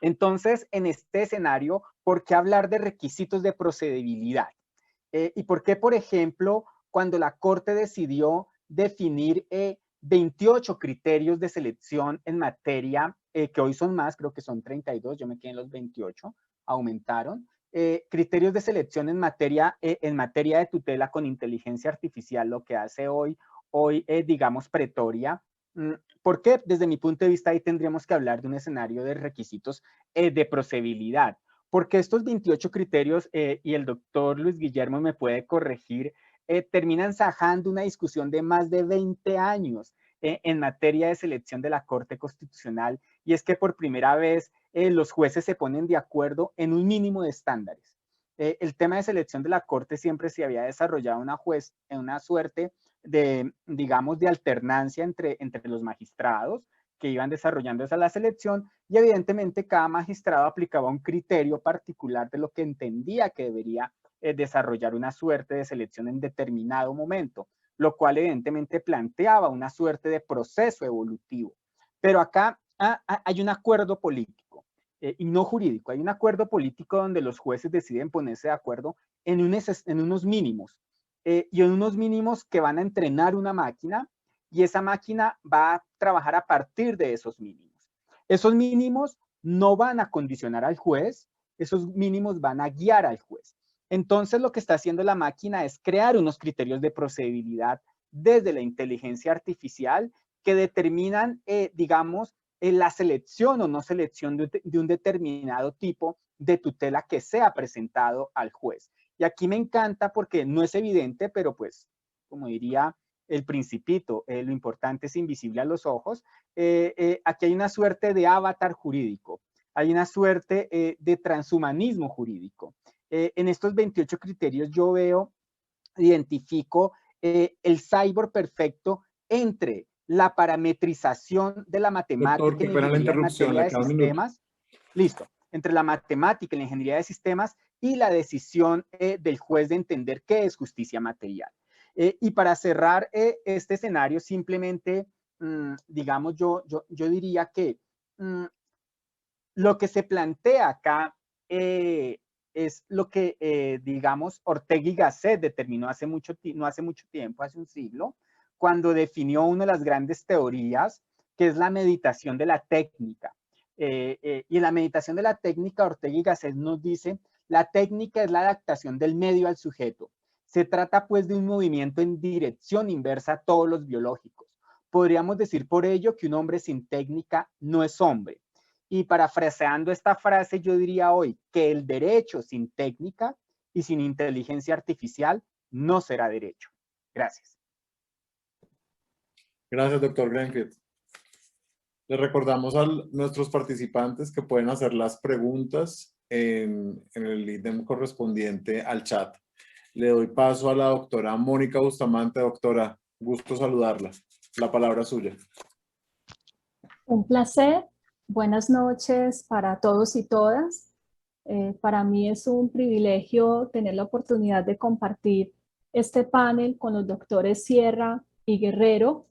Entonces, en este escenario, ¿por qué hablar de requisitos de procedibilidad? ¿Y por qué, por ejemplo, cuando la Corte decidió definir 28 criterios de selección en materia, que hoy son más, creo que son 32, yo me quedé en los 28, aumentaron, criterios de selección en materia de tutela con inteligencia artificial, lo que hace hoy digamos, Pretoria? ¿Por qué? Desde mi punto de vista, ahí tendríamos que hablar de un escenario de requisitos de procedibilidad, porque estos 28 criterios, y el doctor Luis Guillermo me puede corregir, terminan zanjando una discusión de más de 20 años en materia de selección de la Corte Constitucional, y es que por primera vez los jueces se ponen de acuerdo en un mínimo de estándares. El tema de selección de la Corte siempre se había desarrollado en una suerte de, digamos, de alternancia entre los magistrados que iban desarrollando esa la selección, y evidentemente cada magistrado aplicaba un criterio particular de lo que entendía que debería desarrollar una suerte de selección en determinado momento, lo cual evidentemente planteaba una suerte de proceso evolutivo. Pero acá hay un acuerdo político y no jurídico, hay un acuerdo político donde los jueces deciden ponerse de acuerdo en unos mínimos, y en unos mínimos que van a entrenar una máquina, y esa máquina va a trabajar a partir de esos mínimos. Esos mínimos no van a condicionar al juez, esos mínimos van a guiar al juez. Entonces, lo que está haciendo la máquina es crear unos criterios de procedibilidad desde la inteligencia artificial que determinan, digamos, la selección o no selección de un determinado tipo de tutela que sea presentado al juez. Y aquí me encanta porque no es evidente, pero pues, como diría el Principito, lo importante es invisible a los ojos. Aquí hay una suerte de avatar jurídico, hay una suerte de transhumanismo jurídico. En estos 28 criterios yo identifico el cyborg perfecto entre la parametrización de la matemática y la ingeniería en materia de sistemas. Listo. Entre la matemática y la ingeniería de sistemas y la decisión del juez de entender qué es justicia material. Y para cerrar este escenario, simplemente, digamos, yo diría que lo que se plantea acá es lo que, digamos, Ortega y Gasset determinó no hace mucho tiempo, hace un siglo, cuando definió una de las grandes teorías, que es la meditación de la técnica. Y en la meditación de la técnica, Ortega y Gasset nos dice, la técnica es la adaptación del medio al sujeto. Se trata pues de un movimiento en dirección inversa a todos los biológicos. Podríamos decir por ello que un hombre sin técnica no es hombre. Y parafraseando esta frase, yo diría hoy que el derecho sin técnica y sin inteligencia artificial no será derecho. Gracias. Gracias, doctor Greenfield. Les recordamos a nuestros participantes que pueden hacer las preguntas en el ítem correspondiente al chat. Le doy paso a la doctora Mónica Bustamante. Doctora, gusto saludarla. La palabra es suya. Un placer. Buenas noches para todos y todas. Para mí es un privilegio tener la oportunidad de compartir este panel con los doctores Sierra y Guerrero.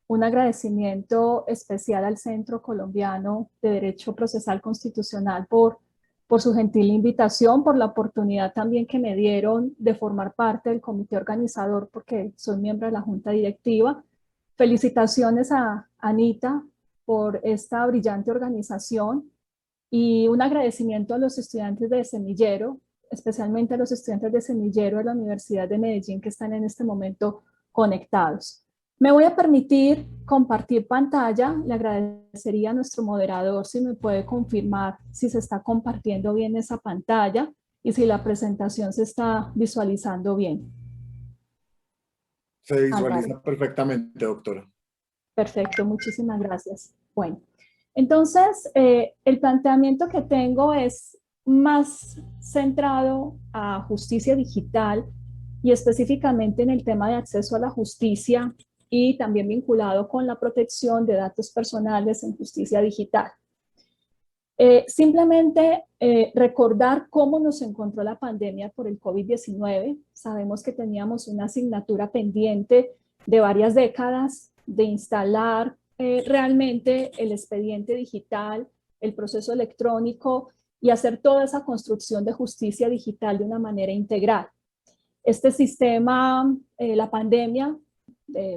Un agradecimiento especial al Centro Colombiano de Derecho Procesal Constitucional por su gentil invitación, por la oportunidad también que me dieron de formar parte del comité organizador, porque soy miembro de la junta directiva. Felicitaciones a Anita por esta brillante organización y un agradecimiento a los estudiantes de Semillero, especialmente a los estudiantes de Semillero de la Universidad de Medellín que están en este momento conectados. Me voy a permitir compartir pantalla. Le agradecería a nuestro moderador si me puede confirmar si se está compartiendo bien esa pantalla y si la presentación se está visualizando bien. Se visualiza perfectamente, doctora. Perfecto, muchísimas gracias. Bueno, entonces el planteamiento que tengo es más centrado a justicia digital y específicamente en el tema de acceso a la justicia y también vinculado con la protección de datos personales en justicia digital. Simplemente recordar cómo nos encontró la pandemia por el COVID-19. Sabemos que teníamos una asignatura pendiente de varias décadas de instalar realmente el expediente digital, el proceso electrónico y hacer toda esa construcción de justicia digital de una manera integral. Este sistema, la pandemia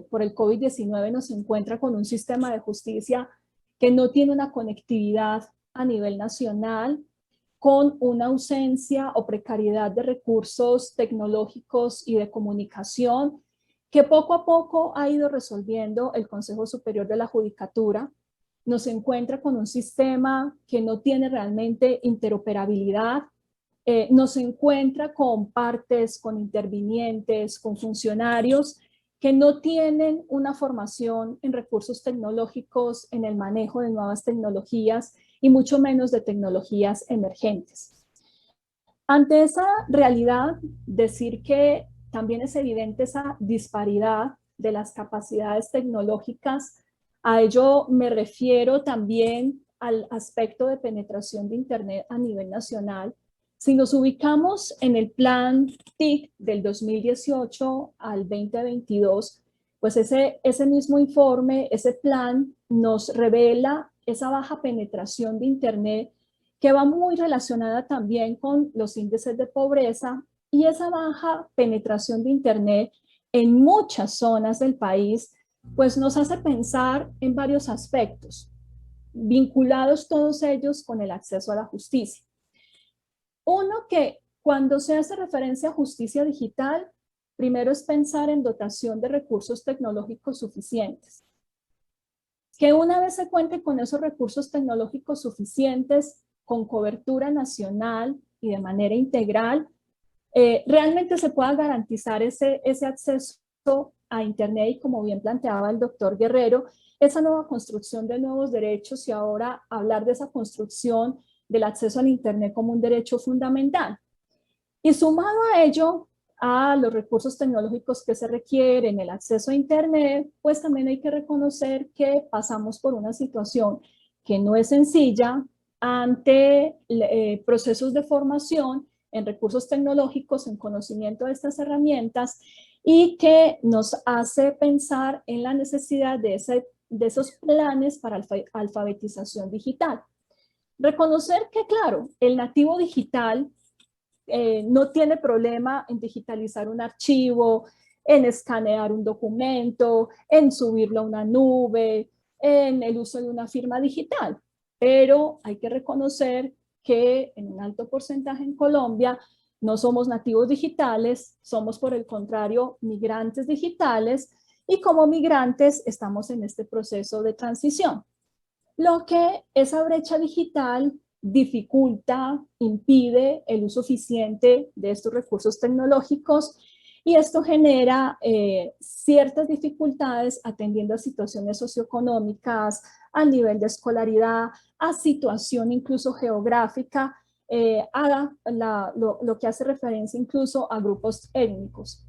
por el COVID-19 nos encuentra con un sistema de justicia que no tiene una conectividad a nivel nacional, con una ausencia o precariedad de recursos tecnológicos y de comunicación que poco a poco ha ido resolviendo el Consejo Superior de la Judicatura. Nos encuentra con un sistema que no tiene realmente interoperabilidad, nos encuentra con partes, con intervinientes, con funcionarios que no tienen una formación en recursos tecnológicos, en el manejo de nuevas tecnologías y mucho menos de tecnologías emergentes. Ante esa realidad, decir que también es evidente esa disparidad de las capacidades tecnológicas. A ello me refiero también al aspecto de penetración de Internet a nivel nacional. Si nos ubicamos en el plan TIC del 2018 al 2022, pues ese mismo informe, ese plan nos revela esa baja penetración de Internet que va muy relacionada también con los índices de pobreza y esa baja penetración de Internet en muchas zonas del país, pues nos hace pensar en varios aspectos, vinculados todos ellos con el acceso a la justicia. Uno, que cuando se hace referencia a justicia digital, primero es pensar en dotación de recursos tecnológicos suficientes. Que una vez se cuente con esos recursos tecnológicos suficientes, con cobertura nacional y de manera integral, realmente se pueda garantizar ese acceso a Internet y, como bien planteaba el doctor Guerrero, esa nueva construcción de nuevos derechos y ahora hablar de esa construcción del acceso al Internet como un derecho fundamental. Y sumado a ello, a los recursos tecnológicos que se requieren, el acceso a Internet, pues también hay que reconocer que pasamos por una situación que no es sencilla ante procesos de formación en recursos tecnológicos, en conocimiento de estas herramientas y que nos hace pensar en la necesidad de esos planes para alfabetización digital. Reconocer que, claro, el nativo digital no tiene problema en digitalizar un archivo, en escanear un documento, en subirlo a una nube, en el uso de una firma digital. Pero hay que reconocer que en un alto porcentaje en Colombia no somos nativos digitales, somos por el contrario migrantes digitales y como migrantes estamos en este proceso de transición. Lo que esa brecha digital dificulta, impide el uso eficiente de estos recursos tecnológicos y esto genera ciertas dificultades atendiendo a situaciones socioeconómicas, a nivel de escolaridad, a situación incluso geográfica, lo que hace referencia incluso a grupos étnicos.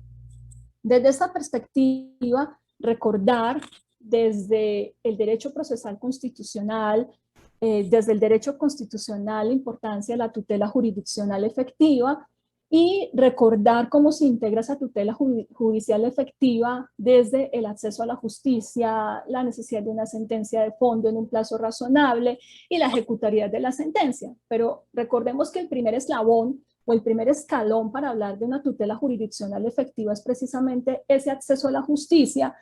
Desde esta perspectiva, recordar desde el derecho procesal constitucional, desde el derecho constitucional la importancia de la tutela jurisdiccional efectiva y recordar cómo se integra esa tutela judicial efectiva desde el acceso a la justicia, la necesidad de una sentencia de fondo en un plazo razonable y la ejecutariedad de la sentencia. Pero recordemos que el primer eslabón o el primer escalón para hablar de una tutela jurisdiccional efectiva es precisamente ese acceso a la justicia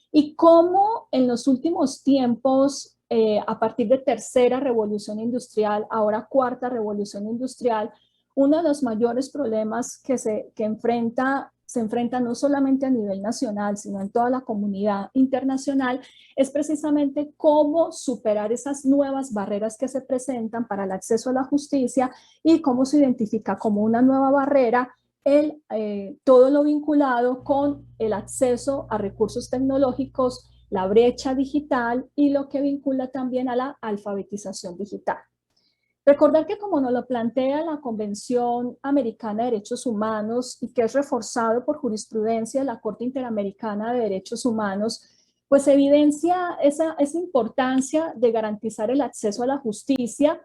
y cómo en los últimos tiempos, a partir de tercera revolución industrial, ahora cuarta revolución industrial, uno de los mayores problemas que se enfrenta no solamente a nivel nacional, sino en toda la comunidad internacional, es precisamente cómo superar esas nuevas barreras que se presentan para el acceso a la justicia y cómo se identifica como una nueva barrera todo lo vinculado con el acceso a recursos tecnológicos, la brecha digital y lo que vincula también a la alfabetización digital. Recordar que como nos lo plantea la Convención Americana de Derechos Humanos y que es reforzado por jurisprudencia de la Corte Interamericana de Derechos Humanos, pues evidencia esa importancia de garantizar el acceso a la justicia,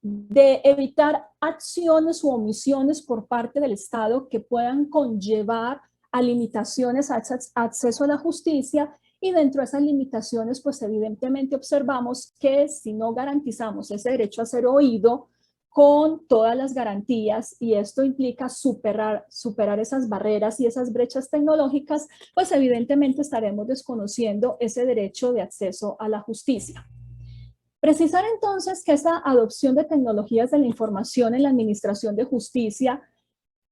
de evitar acciones u omisiones por parte del Estado que puedan conllevar a limitaciones al acceso a la justicia. Y dentro de esas limitaciones, pues evidentemente observamos que si no garantizamos ese derecho a ser oído con todas las garantías, y esto implica superar esas barreras y esas brechas tecnológicas, pues evidentemente estaremos desconociendo ese derecho de acceso a la justicia. Precisar entonces que esta adopción de tecnologías de la información en la administración de justicia,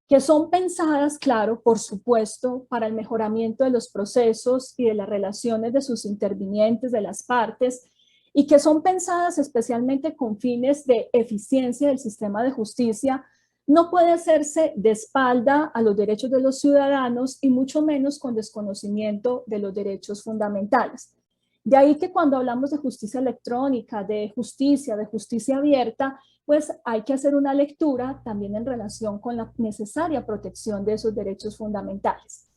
que son pensadas, claro, por supuesto, para el mejoramiento de los procesos y de las relaciones de sus intervinientes, de las partes, y que son pensadas especialmente con fines de eficiencia del sistema de justicia, no puede hacerse de espalda a los derechos de los ciudadanos y mucho menos con desconocimiento de los derechos fundamentales. De ahí que cuando hablamos de justicia electrónica, de justicia abierta, pues hay que hacer una lectura también en relación con la necesaria protección de esos derechos fundamentales.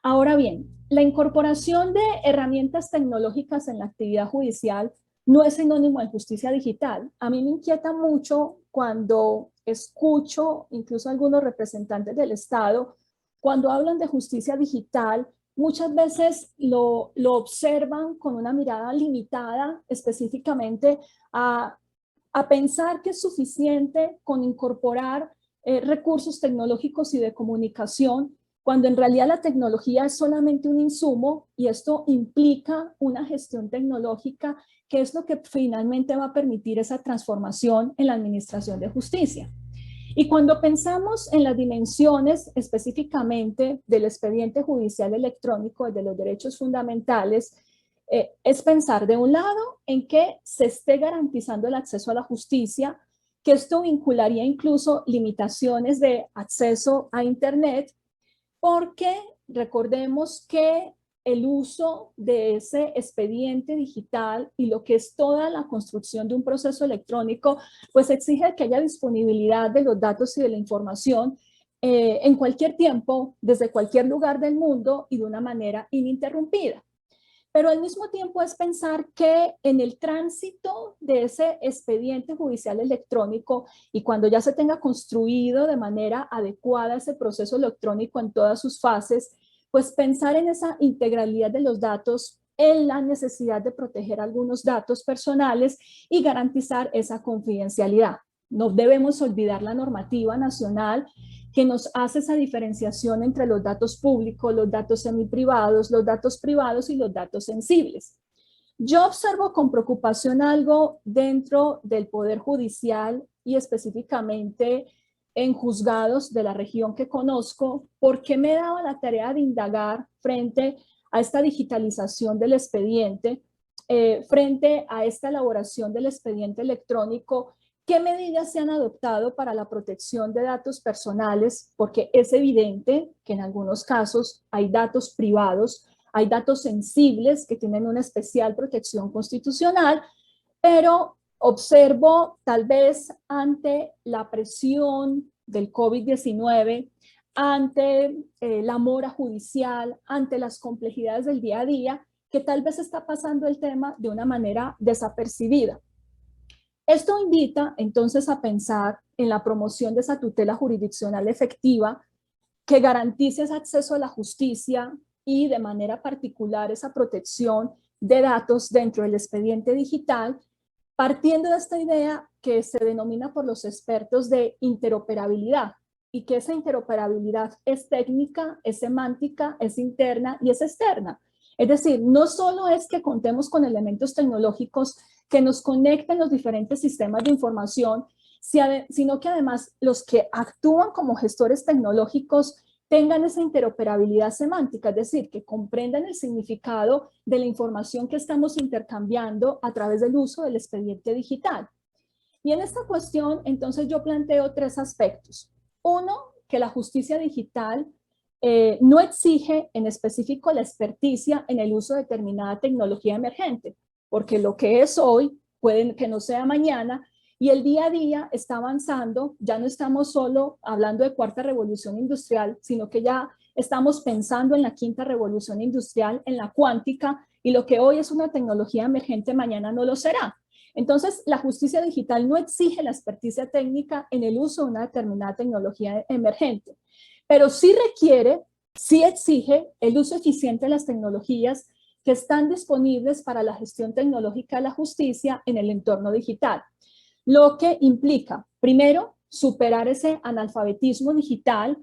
Ahora bien, la incorporación de herramientas tecnológicas en la actividad judicial no es sinónimo de justicia digital. A mí me inquieta mucho cuando escucho incluso algunos representantes del Estado, cuando hablan de justicia digital, muchas veces lo observan con una mirada limitada específicamente a pensar que es suficiente con incorporar recursos tecnológicos y de comunicación, cuando en realidad la tecnología es solamente un insumo y esto implica una gestión tecnológica que es lo que finalmente va a permitir esa transformación en la administración de justicia. Y cuando pensamos en las dimensiones específicamente del expediente judicial electrónico, de los derechos fundamentales, es pensar de un lado en que se esté garantizando el acceso a la justicia, que esto vincularía incluso limitaciones de acceso a Internet, porque recordemos que el uso de ese expediente digital y lo que es toda la construcción de un proceso electrónico, pues exige que haya disponibilidad de los datos y de la información en cualquier tiempo, desde cualquier lugar del mundo y de una manera ininterrumpida. Pero al mismo tiempo es pensar que en el tránsito de ese expediente judicial electrónico y cuando ya se tenga construido de manera adecuada ese proceso electrónico en todas sus fases, pues pensar en esa integralidad de los datos, en la necesidad de proteger algunos datos personales y garantizar esa confidencialidad. No debemos olvidar la normativa nacional que nos hace esa diferenciación entre los datos públicos, los datos semiprivados, los datos privados y los datos sensibles. Yo observo con preocupación algo dentro del Poder Judicial y específicamente en juzgados de la región que conozco, porque me he dado la tarea de indagar frente a esta digitalización del expediente, frente a esta elaboración del expediente electrónico, ¿Qué medidas se han adoptado para la protección de datos personales? Porque es evidente que en algunos casos hay datos privados, hay datos sensibles que tienen una especial protección constitucional, pero observo tal vez ante la presión del COVID-19, ante la mora judicial, ante las complejidades del día a día, que tal vez está pasando el tema de una manera desapercibida. Esto invita entonces a pensar en la promoción de esa tutela jurisdiccional efectiva que garantice ese acceso a la justicia y de manera particular esa protección de datos dentro del expediente digital, partiendo de esta idea que se denomina por los expertos de interoperabilidad, y que esa interoperabilidad es técnica, es semántica, es interna y es externa. Es decir, no solo es que contemos con elementos tecnológicos que nos conecten los diferentes sistemas de información, sino que además los que actúan como gestores tecnológicos tengan esa interoperabilidad semántica, es decir, que comprendan el significado de la información que estamos intercambiando a través del uso del expediente digital. Y en esta cuestión, entonces yo planteo tres aspectos. Uno, que la justicia digital no exige en específico la experticia en el uso de determinada tecnología emergente, porque lo que es hoy puede que no sea mañana, y el día a día está avanzando. Ya no estamos solo hablando de cuarta revolución industrial, sino que ya estamos pensando en la quinta revolución industrial, en la cuántica, y lo que hoy es una tecnología emergente, mañana no lo será. Entonces, la justicia digital no exige la experticia técnica en el uso de una determinada tecnología emergente, pero sí requiere, sí exige el uso eficiente de las tecnologías que están disponibles para la gestión tecnológica de la justicia en el entorno digital. Lo que implica, primero, superar ese analfabetismo digital.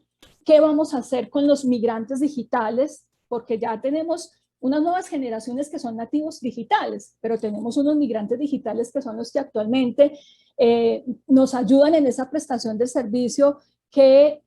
¿Qué vamos a hacer con los migrantes digitales? Porque ya tenemos unas nuevas generaciones que son nativos digitales, pero tenemos unos migrantes digitales que son los que actualmente nos ayudan en esa prestación de servicio, que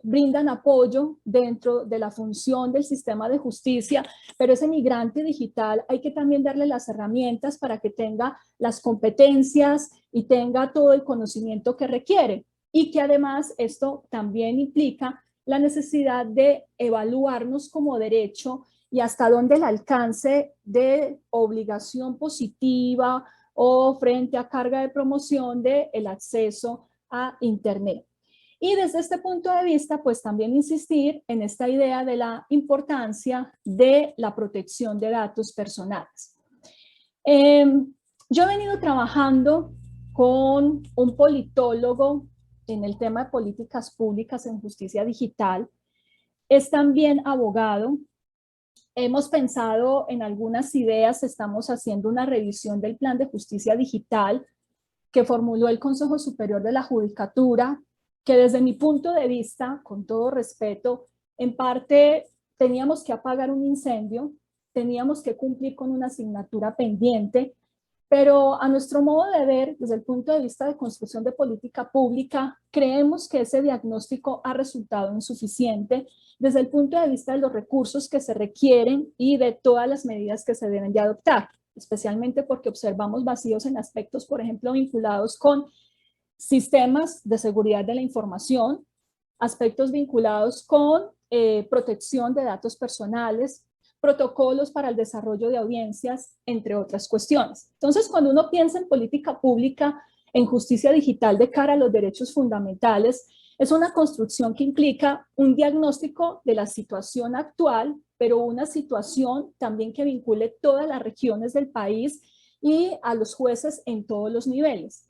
brindan apoyo dentro de la función del sistema de justicia, pero ese migrante digital hay que también darle las herramientas para que tenga las competencias y tenga todo el conocimiento que requiere, y que además esto también implica la necesidad de evaluarnos como derecho y hasta dónde el alcance de obligación positiva o frente a carga de promoción del acceso a Internet. Y desde este punto de vista, pues también insistir en esta idea de la importancia de la protección de datos personales. Yo he venido trabajando con un politólogo en el tema de políticas públicas en justicia digital. Es también abogado. Hemos pensado en algunas ideas, estamos haciendo una revisión del plan de justicia digital que formuló el Consejo Superior de la Judicatura, que desde mi punto de vista, con todo respeto, en parte teníamos que apagar un incendio, teníamos que cumplir con una asignatura pendiente, pero a nuestro modo de ver, desde el punto de vista de construcción de política pública, creemos que ese diagnóstico ha resultado insuficiente desde el punto de vista de los recursos que se requieren y de todas las medidas que se deben de adoptar, especialmente porque observamos vacíos en aspectos, por ejemplo, vinculados con sistemas de seguridad de la información, aspectos vinculados con protección de datos personales, protocolos para el desarrollo de audiencias, entre otras cuestiones. Entonces, cuando uno piensa en política pública, en justicia digital de cara a los derechos fundamentales, es una construcción que implica un diagnóstico de la situación actual, pero una situación también que vincule todas las regiones del país y a los jueces en todos los niveles.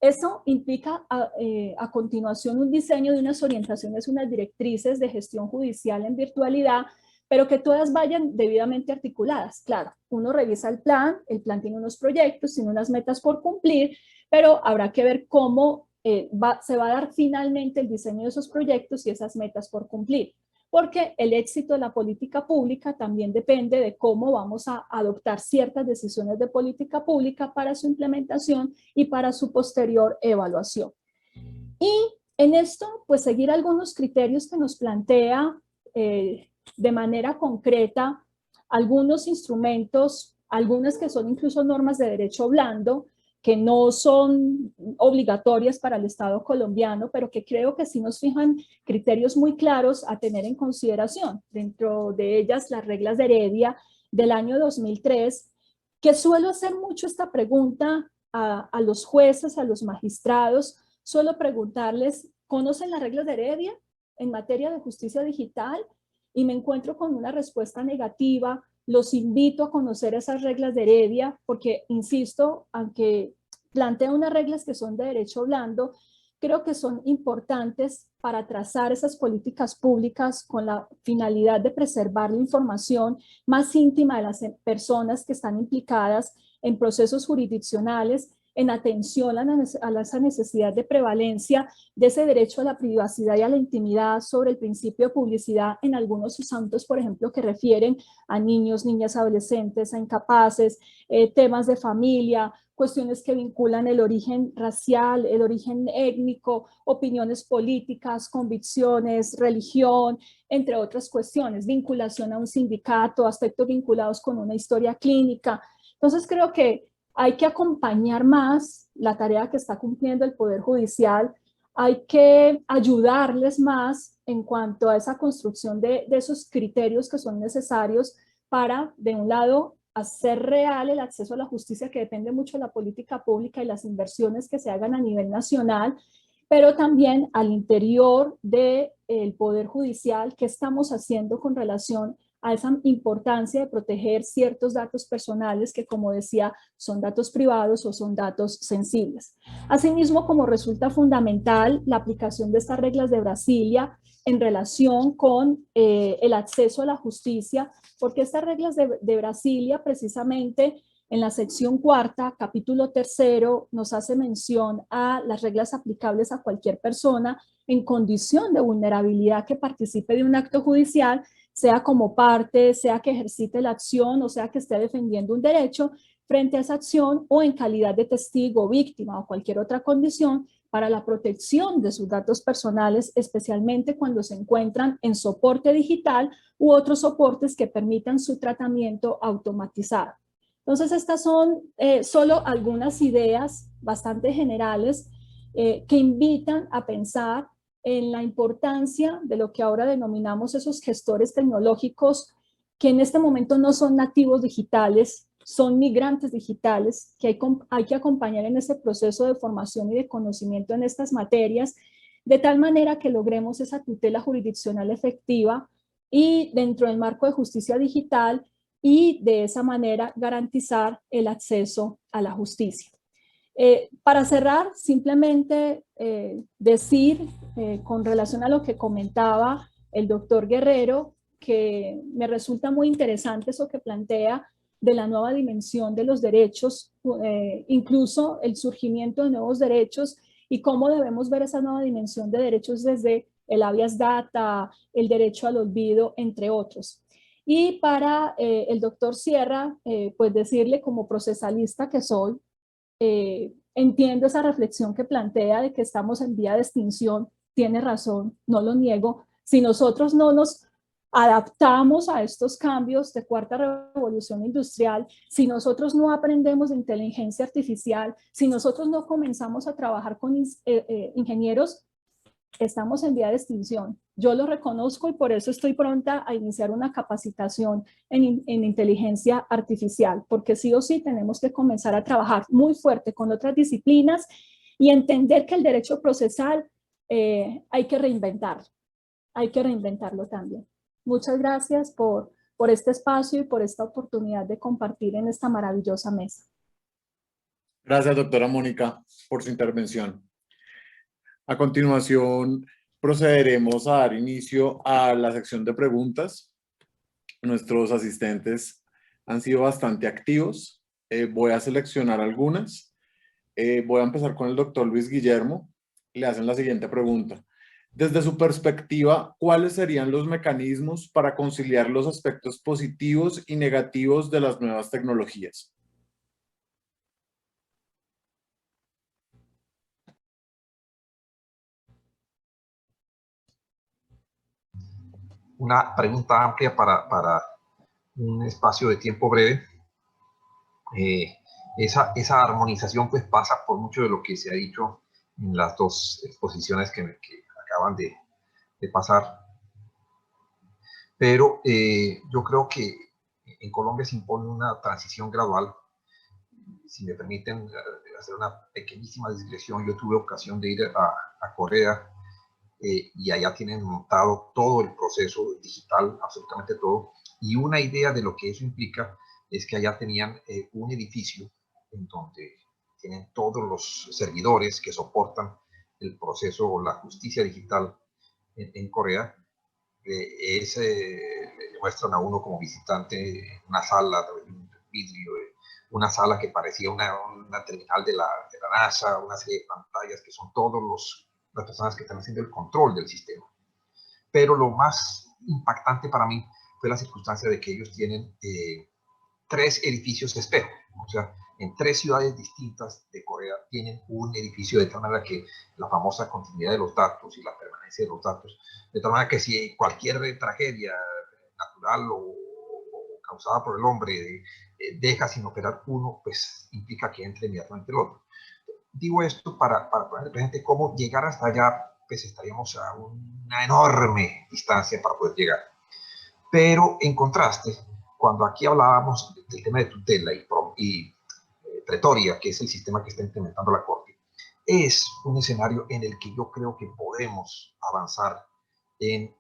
Eso implica a continuación un diseño de unas orientaciones, unas directrices de gestión judicial en virtualidad, pero que todas vayan debidamente articuladas. Claro, uno revisa el plan tiene unos proyectos, tiene unas metas por cumplir, pero habrá que ver cómo se va a dar finalmente el diseño de esos proyectos y esas metas por cumplir. Porque el éxito de la política pública también depende de cómo vamos a adoptar ciertas decisiones de política pública para su implementación y para su posterior evaluación. Y en esto, pues seguir algunos criterios que nos plantea de manera concreta algunos instrumentos, algunas que son incluso normas de derecho blando, que no son obligatorias para el Estado colombiano, pero que creo que sí nos fijan criterios muy claros a tener en consideración. Dentro de ellas, las reglas de Heredia del año 2003, que suelo hacer mucho esta pregunta a los jueces, a los magistrados, suelo preguntarles, ¿conocen las reglas de Heredia en materia de justicia digital? Y me encuentro con una respuesta negativa. Los invito a conocer esas reglas de Heredia porque, insisto, aunque plantea unas reglas que son de derecho blando, creo que son importantes para trazar esas políticas públicas con la finalidad de preservar la información más íntima de las personas que están implicadas en procesos jurisdiccionales, en atención a esa necesidad de prevalencia de ese derecho a la privacidad y a la intimidad sobre el principio de publicidad en algunos asuntos, por ejemplo, que refieren a niños, niñas, adolescentes, a incapaces, temas de familia, cuestiones que vinculan el origen racial, el origen étnico, opiniones políticas, convicciones, religión, entre otras cuestiones, vinculación a un sindicato, aspectos vinculados con una historia clínica. Entonces creo que hay que acompañar más la tarea que está cumpliendo el Poder Judicial, hay que ayudarles más en cuanto a esa construcción de esos criterios que son necesarios para, de un lado, hacer real el acceso a la justicia, que depende mucho de la política pública y las inversiones que se hagan a nivel nacional, pero también al interior del Poder Judicial, qué estamos haciendo con relación a esa importancia de proteger ciertos datos personales que, como decía, son datos privados o son datos sensibles. Asimismo, como resulta fundamental la aplicación de estas reglas de Brasilia en relación con el acceso a la justicia, porque estas reglas de Brasilia, precisamente en la sección cuarta, capítulo tercero, nos hace mención a las reglas aplicables a cualquier persona en condición de vulnerabilidad que participe de un acto judicial, sea como parte, sea que ejercite la acción o sea que esté defendiendo un derecho frente a esa acción o en calidad de testigo, víctima o cualquier otra condición para la protección de sus datos personales, especialmente cuando se encuentran en soporte digital u otros soportes que permitan su tratamiento automatizado. Entonces, estas son solo algunas ideas bastante generales que invitan a pensar en la importancia de lo que ahora denominamos esos gestores tecnológicos que en este momento no son nativos digitales, son migrantes digitales, que hay que acompañar en ese proceso de formación y de conocimiento en estas materias, de tal manera que logremos esa tutela jurisdiccional efectiva y dentro del marco de justicia digital y de esa manera garantizar el acceso a la justicia. Para cerrar, simplemente decir con relación a lo que comentaba el doctor Guerrero, que me resulta muy interesante eso que plantea de la nueva dimensión de los derechos, incluso el surgimiento de nuevos derechos y cómo debemos ver esa nueva dimensión de derechos desde el habeas data, el derecho al olvido, entre otros. Y para el doctor Sierra, pues decirle como procesalista que soy, entiendo esa reflexión que plantea de que estamos en vía de extinción, tiene razón, no lo niego. Si nosotros no nos adaptamos a estos cambios de cuarta revolución industrial, si nosotros no aprendemos de inteligencia artificial, si nosotros no comenzamos a trabajar con ingenieros, estamos en vía de extinción. Yo lo reconozco y por eso estoy pronta a iniciar una capacitación en inteligencia artificial, porque sí o sí tenemos que comenzar a trabajar muy fuerte con otras disciplinas y entender que el derecho procesal hay que reinventarlo también. Muchas gracias por este espacio y por esta oportunidad de compartir en esta maravillosa mesa. Gracias, doctora Mónica, por su intervención. A continuación, procederemos a dar inicio a la sección de preguntas. Nuestros asistentes han sido bastante activos. Voy a seleccionar algunas. Voy a empezar con el doctor Luis Guillermo. Le hacen la siguiente pregunta. Desde su perspectiva, ¿cuáles serían los mecanismos para conciliar los aspectos positivos y negativos de las nuevas tecnologías? Una pregunta amplia para un espacio de tiempo breve. esa armonización pues pasa por mucho de lo que se ha dicho en las dos exposiciones que acaban de pasar. Pero yo creo que en Colombia se impone una transición gradual. Si me permiten hacer una pequeñísima digresión, yo tuve ocasión de ir a Corea y allá tienen montado todo el proceso digital, absolutamente todo, y una idea de lo que eso implica es que allá tenían un edificio en donde tienen todos los servidores que soportan el proceso o la justicia digital en Corea. Le muestran a uno como visitante una sala de vidrio, una sala que parecía una terminal de la NASA, una serie de pantallas que son todos las personas que están haciendo el control del sistema. Pero lo más impactante para mí fue la circunstancia de que ellos tienen 3 edificios de espejo. O sea, en 3 ciudades distintas de Corea tienen un edificio de tal manera que la famosa continuidad de los datos y la permanencia de los datos, de tal manera que si cualquier tragedia natural o causada por el hombre deja sin operar uno, pues implica que entre inmediatamente el otro. Digo esto para poner presente cómo llegar hasta allá, pues estaríamos a una enorme distancia para poder llegar. Pero en contraste, cuando aquí hablábamos del tema de tutela y pretoria, que es el sistema que está implementando la Corte, es un escenario en el que yo creo que podemos avanzar en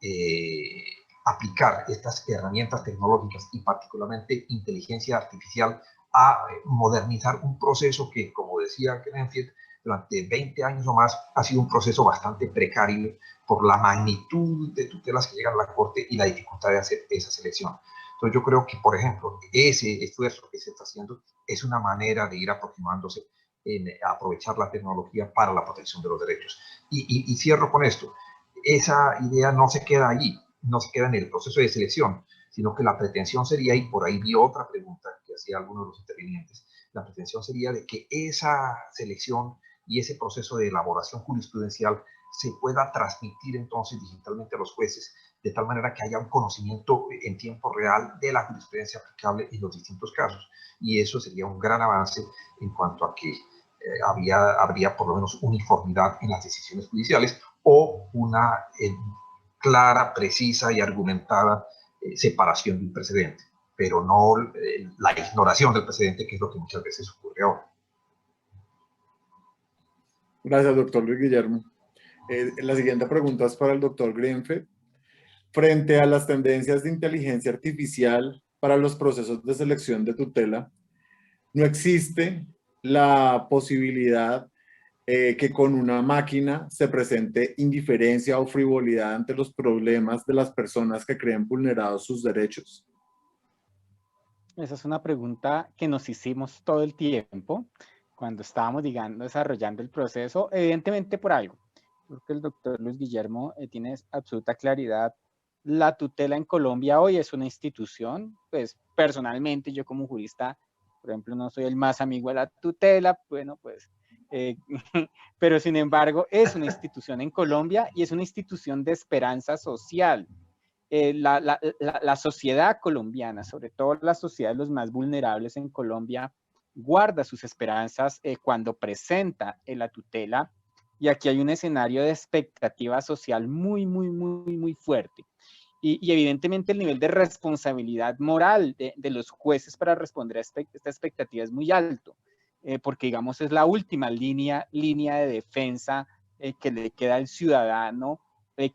aplicar estas herramientas tecnológicas y particularmente inteligencia artificial a modernizar un proceso que, como decía Grenfield, durante 20 años o más ha sido un proceso bastante precario por la magnitud de tutelas que llegan a la Corte y la dificultad de hacer esa selección. Entonces yo creo que, por ejemplo, ese esfuerzo que se está haciendo es una manera de ir aproximándose en aprovechar la tecnología para la protección de los derechos. Y cierro con esto. Esa idea no se queda allí, no se queda en el proceso de selección, sino que la pretensión sería, y por ahí vi otra pregunta que hacía alguno de los intervinientes, la pretensión sería de que esa selección y ese proceso de elaboración jurisprudencial se pueda transmitir entonces digitalmente a los jueces, de tal manera que haya un conocimiento en tiempo real de la jurisprudencia aplicable en los distintos casos. Y eso sería un gran avance en cuanto a que habría por lo menos uniformidad en las decisiones judiciales o una clara, precisa y argumentada separación de un precedente, pero no la ignoración del precedente, que es lo que muchas veces ocurre ahora. Gracias, doctor Luis Guillermo. La siguiente pregunta es para el doctor Grenfield. Frente a las tendencias de inteligencia artificial para los procesos de selección de tutela, ¿no existe la posibilidad que con una máquina se presente indiferencia o frivolidad ante los problemas de las personas que creen vulnerados sus derechos? Esa es una pregunta que nos hicimos todo el tiempo cuando estábamos, digamos, desarrollando el proceso, evidentemente por algo. Porque el doctor Luis Guillermo tiene absoluta claridad. La tutela en Colombia hoy es una institución, pues personalmente yo como jurista, por ejemplo, no soy el más amigo de la tutela, bueno, pues, pero sin embargo es una institución en Colombia y es una institución de esperanza social. La sociedad colombiana, sobre todo la sociedad de los más vulnerables en Colombia, guarda sus esperanzas cuando presenta la tutela, y aquí hay un escenario de expectativa social muy, muy, muy, muy fuerte. Y evidentemente el nivel de responsabilidad moral de los jueces para responder a esta expectativa es muy alto, porque digamos es la última línea de defensa que le queda al ciudadano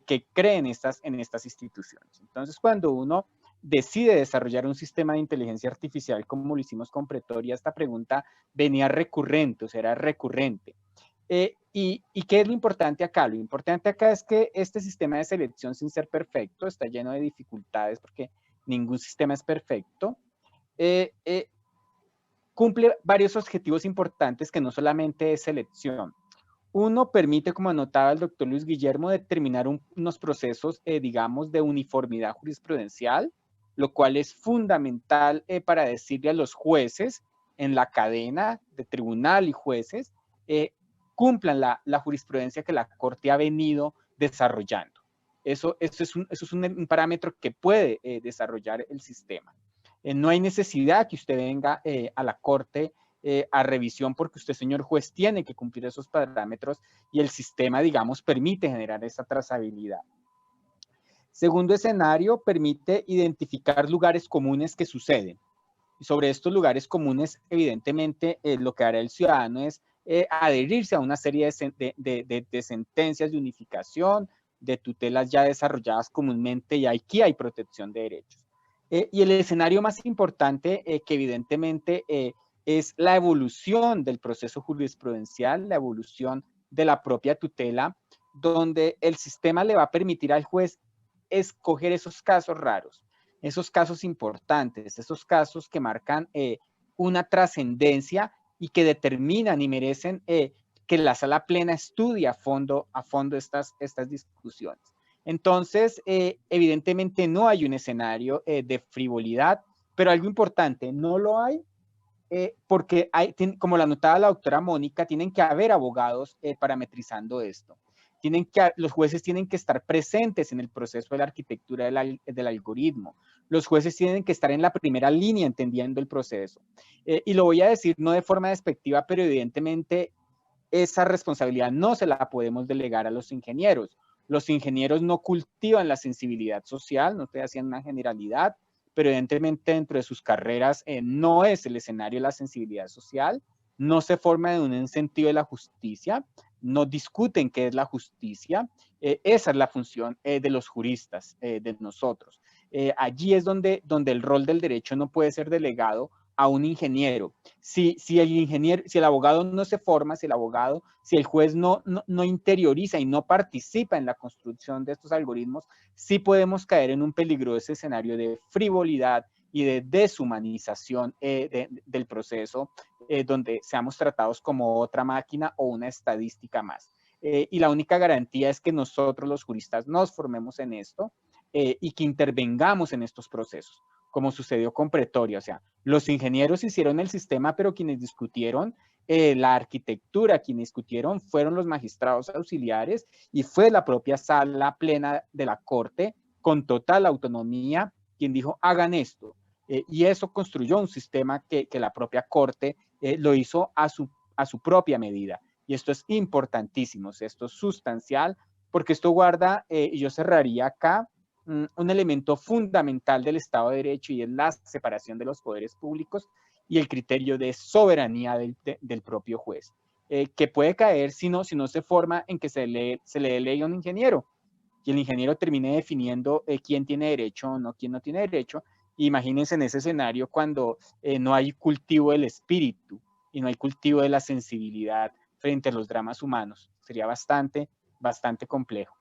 que cree en estas instituciones. Entonces, cuando uno decide desarrollar un sistema de inteligencia artificial como lo hicimos con Pretoria, esta pregunta venía recurrente, o sea, era recurrente. ¿Y qué es lo importante acá? Lo importante acá es que este sistema de selección, sin ser perfecto, está lleno de dificultades porque ningún sistema es perfecto. Cumple varios objetivos importantes que no solamente es selección. Uno, permite, como anotaba el doctor Luis Guillermo, determinar unos procesos, digamos, de uniformidad jurisprudencial, lo cual es fundamental para decirle a los jueces en la cadena de tribunal y jueces, cumplan la jurisprudencia que la Corte ha venido desarrollando. Eso es un parámetro que puede desarrollar el sistema. No hay necesidad que usted venga a la Corte a revisión porque usted, señor juez, tiene que cumplir esos parámetros y el sistema, digamos, permite generar esa trazabilidad. Segundo escenario, permite identificar lugares comunes que suceden. Y sobre estos lugares comunes, evidentemente, lo que hará el ciudadano es adherirse a una serie de sentencias de unificación, de tutelas ya desarrolladas comúnmente, y aquí hay protección de derechos. Y el escenario más importante, que evidentemente es la evolución del proceso jurisprudencial, la evolución de la propia tutela, donde el sistema le va a permitir al juez escoger esos casos raros, esos casos importantes, esos casos que marcan una trascendencia y que determinan y merecen que la sala plena estudie a fondo estas discusiones. Entonces, evidentemente no hay un escenario de frivolidad, pero algo importante, no lo hay porque como lo anotaba la doctora Mónica, tienen que haber abogados parametrizando esto. Los jueces tienen que estar presentes en el proceso de la arquitectura del algoritmo. Los jueces tienen que estar en la primera línea entendiendo el proceso. Y lo voy a decir no de forma despectiva, pero evidentemente esa responsabilidad no se la podemos delegar a los ingenieros. Los ingenieros no cultivan la sensibilidad social, no estoy haciendo una generalidad, pero evidentemente dentro de sus carreras no es el escenario de la sensibilidad social, no se forma de un sentido de la justicia, no discuten qué es la justicia, esa es la función de los juristas, de nosotros. Allí es donde el rol del derecho no puede ser delegado a un ingeniero. Si el abogado no se forma, si el juez no interioriza y no participa en la construcción de estos algoritmos, sí podemos caer en un peligroso escenario de frivolidad y de deshumanización del proceso, donde seamos tratados como otra máquina o una estadística más. Y la única garantía es que nosotros los juristas nos formemos en esto y que intervengamos en estos procesos, como sucedió con Pretoria. O sea, los ingenieros hicieron el sistema, pero quienes discutieron la arquitectura, quienes discutieron fueron los magistrados auxiliares y fue la propia sala plena de la Corte con total autonomía quien dijo hagan esto. Y eso construyó un sistema que la propia Corte lo hizo a su propia medida. Y esto es importantísimo, esto es sustancial, porque esto guarda, y yo cerraría acá, un elemento fundamental del Estado de Derecho, y es la separación de los poderes públicos y el criterio de soberanía del propio juez, que puede caer si no se forma en que se le delegue a un ingeniero, y el ingeniero termine definiendo quién tiene derecho o no, quién no tiene derecho. Imagínense en ese escenario cuando no hay cultivo del espíritu y no hay cultivo de la sensibilidad frente a los dramas humanos. Sería bastante complejo.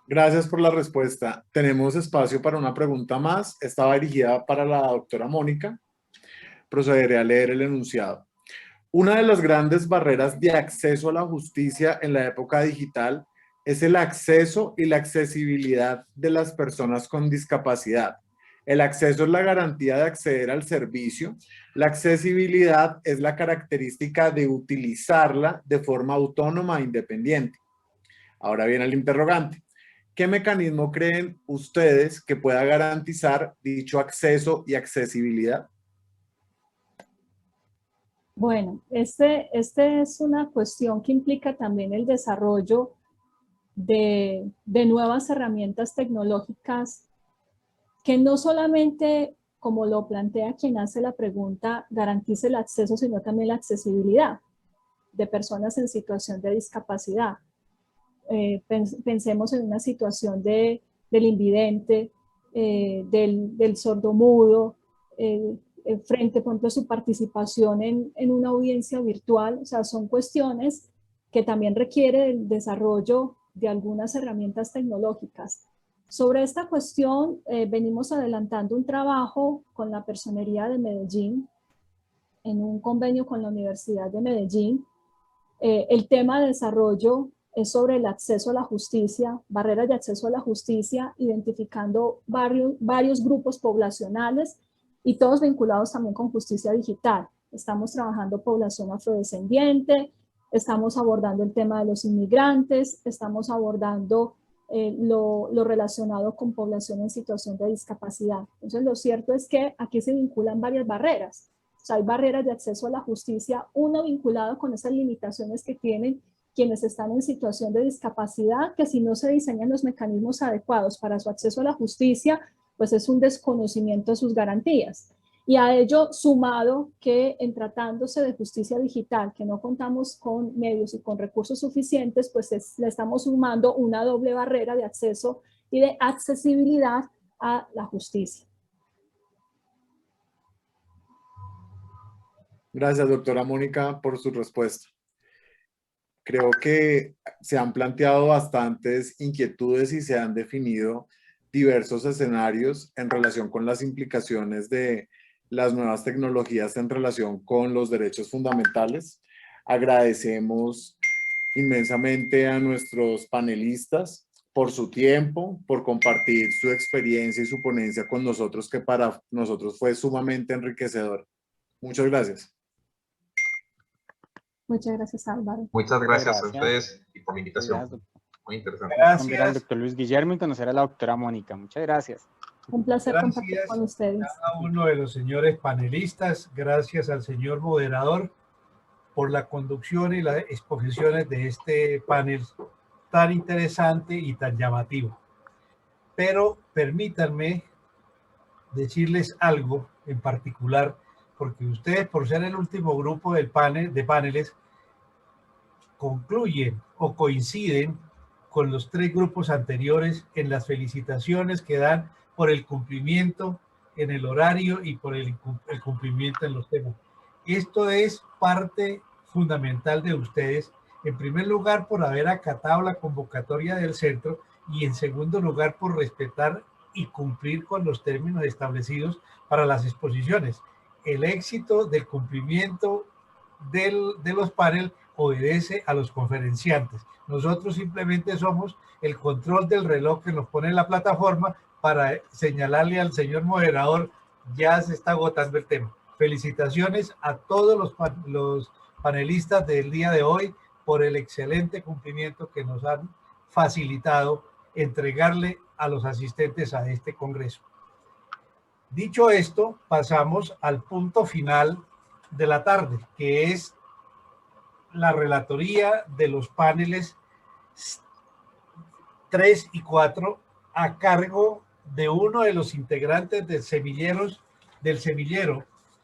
Gracias por la respuesta. Tenemos espacio para una pregunta más. Estaba dirigida para la doctora Mónica. Procederé a leer el enunciado. Una de las grandes barreras de acceso a la justicia en la época digital es el acceso y la accesibilidad de las personas con discapacidad. El acceso es la garantía de acceder al servicio. La accesibilidad es la característica de utilizarla de forma autónoma e independiente. Ahora viene el interrogante. ¿Qué mecanismo creen ustedes que pueda garantizar dicho acceso y accesibilidad? Bueno, este es una cuestión que implica también el desarrollo de nuevas herramientas tecnológicas que no solamente, como lo plantea quien hace la pregunta, garantice el acceso, sino también la accesibilidad de personas en situación de discapacidad. Pensemos en una situación del invidente, del sordomudo, frente, por ejemplo, a su participación en una audiencia virtual. O sea, son cuestiones que también requieren el desarrollo de algunas herramientas tecnológicas. Sobre esta cuestión, venimos adelantando un trabajo con la Personería de Medellín, en un convenio con la Universidad de Medellín. El tema de desarrollo es sobre el acceso a la justicia, barreras de acceso a la justicia, identificando varios grupos poblacionales y todos vinculados también con justicia digital. Estamos trabajando población afrodescendiente, estamos abordando el tema de los inmigrantes, estamos abordando lo relacionado con población en situación de discapacidad. Entonces, lo cierto es que aquí se vinculan varias barreras. O sea, hay barreras de acceso a la justicia, uno vinculado con esas limitaciones que tienen quienes están en situación de discapacidad, que si no se diseñan los mecanismos adecuados para su acceso a la justicia, pues es un desconocimiento de sus garantías. Y a ello sumado que en tratándose de justicia digital, que no contamos con medios y con recursos suficientes, pues le estamos sumando una doble barrera de acceso y de accesibilidad a la justicia. Gracias, doctora Mónica, por su respuesta. Creo que se han planteado bastantes inquietudes y se han definido diversos escenarios en relación con las implicaciones de las nuevas tecnologías en relación con los derechos fundamentales. Agradecemos inmensamente a nuestros panelistas por su tiempo, por compartir su experiencia y su ponencia con nosotros, que para nosotros fue sumamente enriquecedor. Muchas gracias. Muchas gracias, Álvaro. Muchas gracias a ustedes y por la invitación. Gracias. Muy interesante. Conocer al doctor Luis Guillermo y conocer a la doctora Mónica. Muchas gracias. Un placer compartir con ustedes. Cada uno de los señores panelistas, gracias al señor moderador por la conducción y las exposiciones de este panel tan interesante y tan llamativo. Pero permítanme decirles algo en particular, porque ustedes, por ser el último grupo del de paneles, concluyen o coinciden con los tres grupos anteriores en las felicitaciones que dan por el cumplimiento en el horario y por el cumplimiento en los temas. Esto es parte fundamental de ustedes, en primer lugar por haber acatado la convocatoria del centro y en segundo lugar por respetar y cumplir con los términos establecidos para las exposiciones. El éxito del cumplimiento de los paneles obedece a los conferenciantes. Nosotros simplemente somos el control del reloj que nos pone en la plataforma para señalarle al señor moderador, ya se está agotando el tema. Felicitaciones a todos los panelistas del día de hoy por el excelente cumplimiento que nos han facilitado entregarle a los asistentes a este congreso. Dicho esto, pasamos al punto final de la tarde, que es la relatoría de los paneles 3 y 4 a cargo de uno de los integrantes del semillero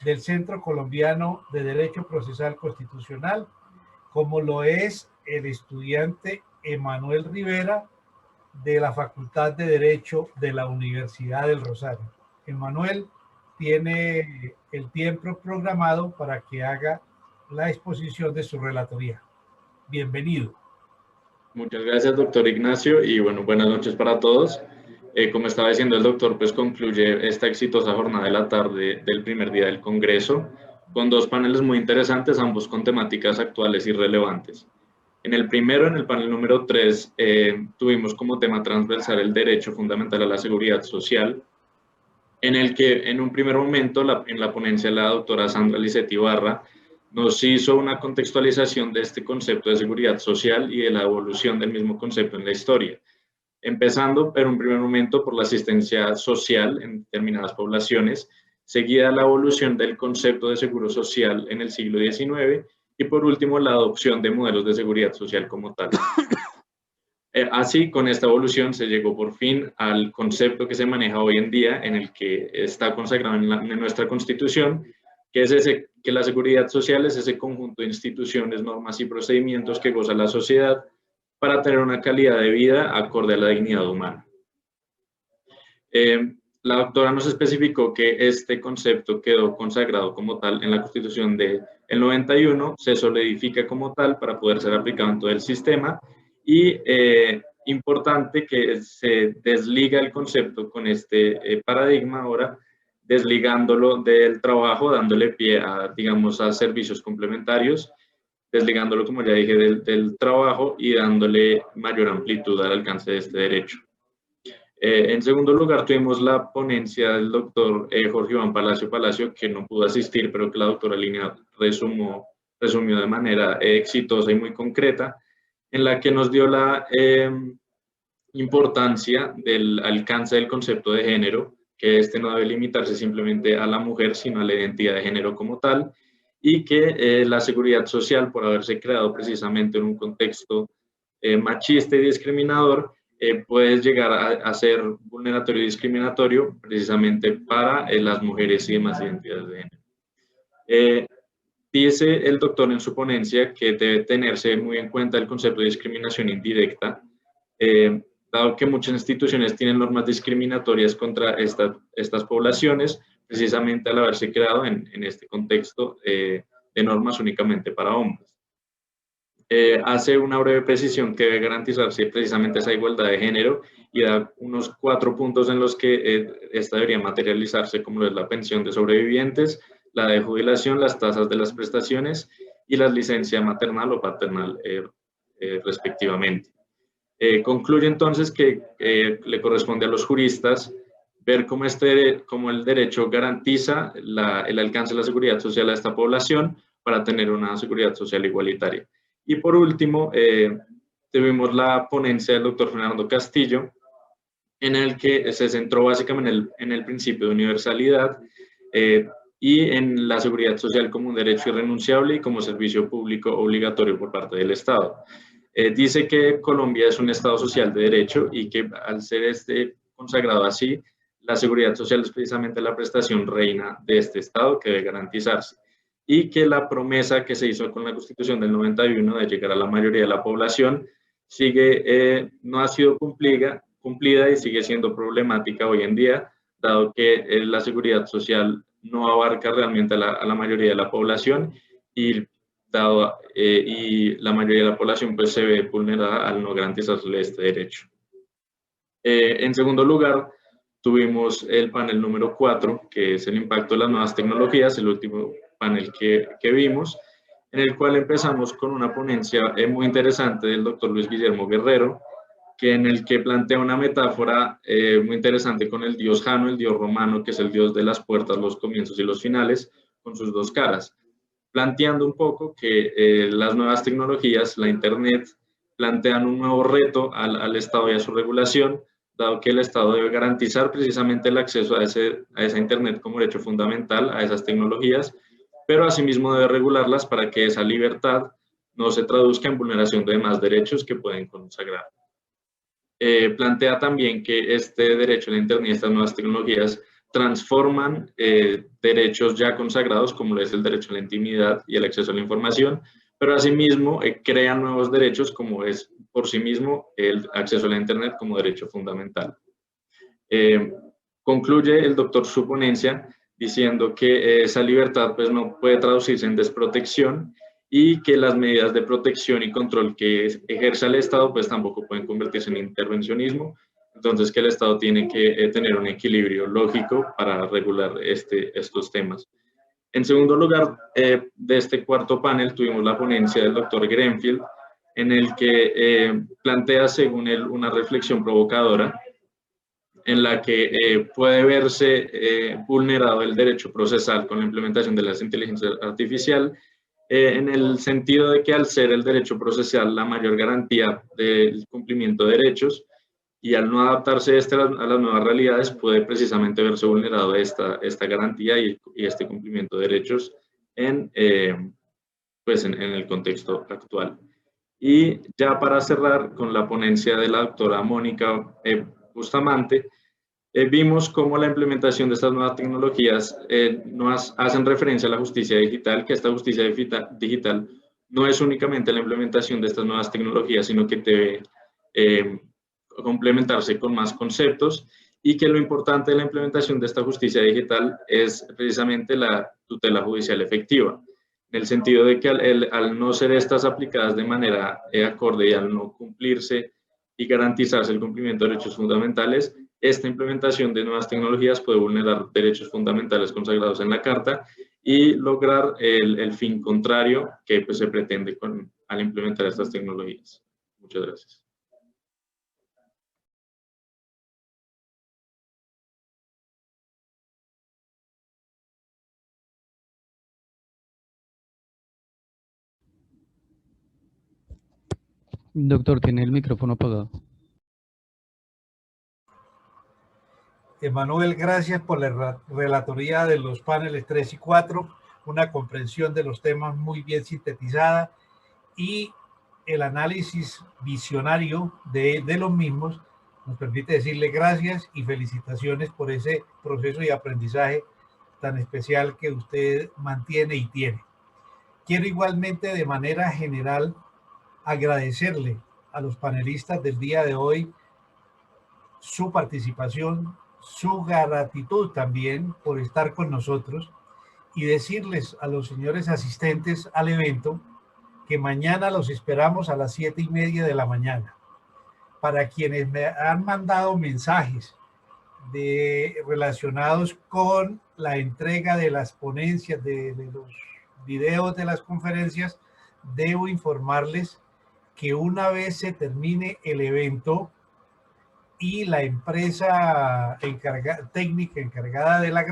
del Centro Colombiano de Derecho Procesal Constitucional, como lo es el estudiante Emanuel Rivera de la Facultad de Derecho de la Universidad del Rosario. Emanuel tiene el tiempo programado para que haga la exposición de su relatoría. Bienvenido. Muchas gracias, doctor Ignacio, y bueno, buenas noches para todos. Como estaba diciendo el doctor, pues concluye esta exitosa jornada de la tarde del primer día del Congreso, con dos paneles muy interesantes, ambos con temáticas actuales y relevantes. En el primero, en el panel número 3, tuvimos como tema transversal el derecho fundamental a la seguridad social, en el que en un primer momento, en la ponencia, la doctora Sandra Lisset Ibarra nos hizo una contextualización de este concepto de seguridad social y de la evolución del mismo concepto en la historia, empezando en un primer momento por la asistencia social en determinadas poblaciones, seguida la evolución del concepto de seguro social en el siglo XIX y por último la adopción de modelos de seguridad social como tal. Así, con esta evolución se llegó por fin al concepto que se maneja hoy en día, en el que está consagrado en nuestra Constitución, que es que la seguridad social es ese conjunto de instituciones, normas y procedimientos que goza la sociedad para tener una calidad de vida acorde a la dignidad humana. La doctora nos especificó que este concepto quedó consagrado como tal en la Constitución del 91, se solidifica como tal para poder ser aplicado en todo el sistema y importante que se desliga el concepto con este paradigma ahora, desligándolo del trabajo, dándole pie a, digamos, a servicios complementarios, desligándolo, como ya dije, del trabajo y dándole mayor amplitud al alcance de este derecho. En segundo lugar, tuvimos la ponencia del doctor Jorge Iván Palacio, que no pudo asistir, pero que la doctora Línea resumió de manera exitosa y muy concreta, en la que nos dio la importancia del alcance del concepto de género que este no debe limitarse simplemente a la mujer, sino a la identidad de género como tal, y que la seguridad social, por haberse creado precisamente en un contexto machista y discriminador, puede llegar a ser vulneratorio y discriminatorio precisamente para las mujeres y demás identidades de género. Dice el doctor en su ponencia que debe tenerse muy en cuenta el concepto de discriminación indirecta, dado que muchas instituciones tienen normas discriminatorias contra estas poblaciones, precisamente al haberse creado en este contexto de normas únicamente para hombres. Hace una breve precisión que debe garantizarse precisamente esa igualdad de género y da unos 4 puntos en los que esta debería materializarse, como es la pensión de sobrevivientes, la de jubilación, las tasas de las prestaciones y la licencia maternal o paternal respectivamente. Concluye entonces que le corresponde a los juristas ver cómo el derecho garantiza el alcance de la seguridad social a esta población para tener una seguridad social igualitaria. Y por último, tuvimos la ponencia del doctor Fernando Castillo, en el que se centró básicamente en el principio de universalidad y en la seguridad social como un derecho irrenunciable y como servicio público obligatorio por parte del Estado. Dice que Colombia es un Estado social de derecho y que al ser consagrado así, la seguridad social es precisamente la prestación reina de este Estado que debe garantizarse, y que la promesa que se hizo con la Constitución del 91 de llegar a la mayoría de la población no ha sido cumplida y sigue siendo problemática hoy en día, dado que la seguridad social no abarca realmente a la mayoría de la población y la mayoría de la población pues se ve vulnerada al no garantizarle este derecho. En segundo lugar, tuvimos el panel número 4, que es el impacto de las nuevas tecnologías, el último panel que vimos, en el cual empezamos con una ponencia muy interesante del doctor Luis Guillermo Guerrero, en el que plantea una metáfora muy interesante con el dios Jano, el dios romano, que es el dios de las puertas, los comienzos y los finales, con sus dos caras, planteando un poco que las nuevas tecnologías, la Internet, plantean un nuevo reto al Estado y a su regulación, dado que el Estado debe garantizar precisamente el acceso a esa Internet como derecho fundamental, a esas tecnologías, pero asimismo debe regularlas para que esa libertad no se traduzca en vulneración de demás derechos que pueden consagrar. Plantea también que este derecho a la Internet y estas nuevas tecnologías transforman derechos ya consagrados, como lo es el derecho a la intimidad y el acceso a la información, pero asimismo crean nuevos derechos, como es por sí mismo el acceso a la Internet como derecho fundamental. Concluye el doctor su ponencia diciendo que esa libertad pues, no puede traducirse en desprotección y que las medidas de protección y control que ejerza el Estado pues tampoco pueden convertirse en intervencionismo, entonces que el Estado tiene que tener un equilibrio lógico para regular estos temas. En segundo lugar, de este cuarto panel tuvimos la ponencia del doctor Grenfield, en el que plantea, según él, una reflexión provocadora en la que puede verse vulnerado el derecho procesal con la implementación de la inteligencia artificial, en el sentido de que al ser el derecho procesal la mayor garantía del cumplimiento de derechos y al no adaptarse a las nuevas realidades puede precisamente verse vulnerado esta garantía y este cumplimiento de derechos en el contexto actual. Y ya para cerrar con la ponencia de la doctora Mónica Bustamante, vimos cómo la implementación de estas nuevas tecnologías nos hacen referencia a la justicia digital, que esta justicia digital no es únicamente la implementación de estas nuevas tecnologías, sino que debe complementarse con más conceptos y que lo importante de la implementación de esta justicia digital es precisamente la tutela judicial efectiva, en el sentido de que al no ser estas aplicadas de manera acorde y al no cumplirse y garantizarse el cumplimiento de derechos fundamentales, esta implementación de nuevas tecnologías puede vulnerar derechos fundamentales consagrados en la Carta y lograr el fin contrario que pues, se pretende al implementar estas tecnologías. Muchas gracias. Doctor, tiene el micrófono apagado. Emanuel, gracias por la relatoría de los paneles 3 y 4, una comprensión de los temas muy bien sintetizada y el análisis visionario de los mismos nos permite decirle gracias y felicitaciones por ese proceso de aprendizaje tan especial que usted mantiene y tiene. Quiero igualmente de manera general agradecerle a los panelistas del día de hoy su participación, su gratitud también por estar con nosotros y decirles a los señores asistentes al evento que mañana los esperamos a las 7:30 de la mañana. Para quienes me han mandado mensajes relacionados con la entrega de las ponencias, de los videos de las conferencias, debo informarles que una vez se termine el evento y la empresa técnica encargada de las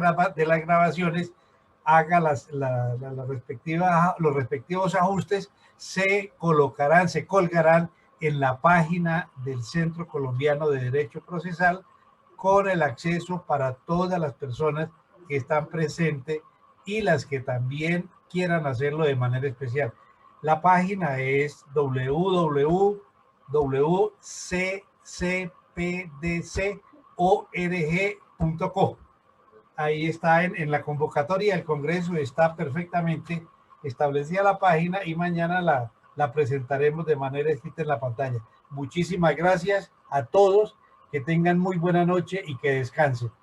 grabaciones haga los respectivos ajustes, se colgarán en la página del Centro Colombiano de Derecho Procesal con el acceso para todas las personas que están presentes y las que también quieran hacerlo de manera especial. La página es www.ccpdcorg.co. Ahí está en la convocatoria del Congreso, está perfectamente establecida la página y mañana la presentaremos de manera escrita en la pantalla. Muchísimas gracias a todos, que tengan muy buena noche y que descansen.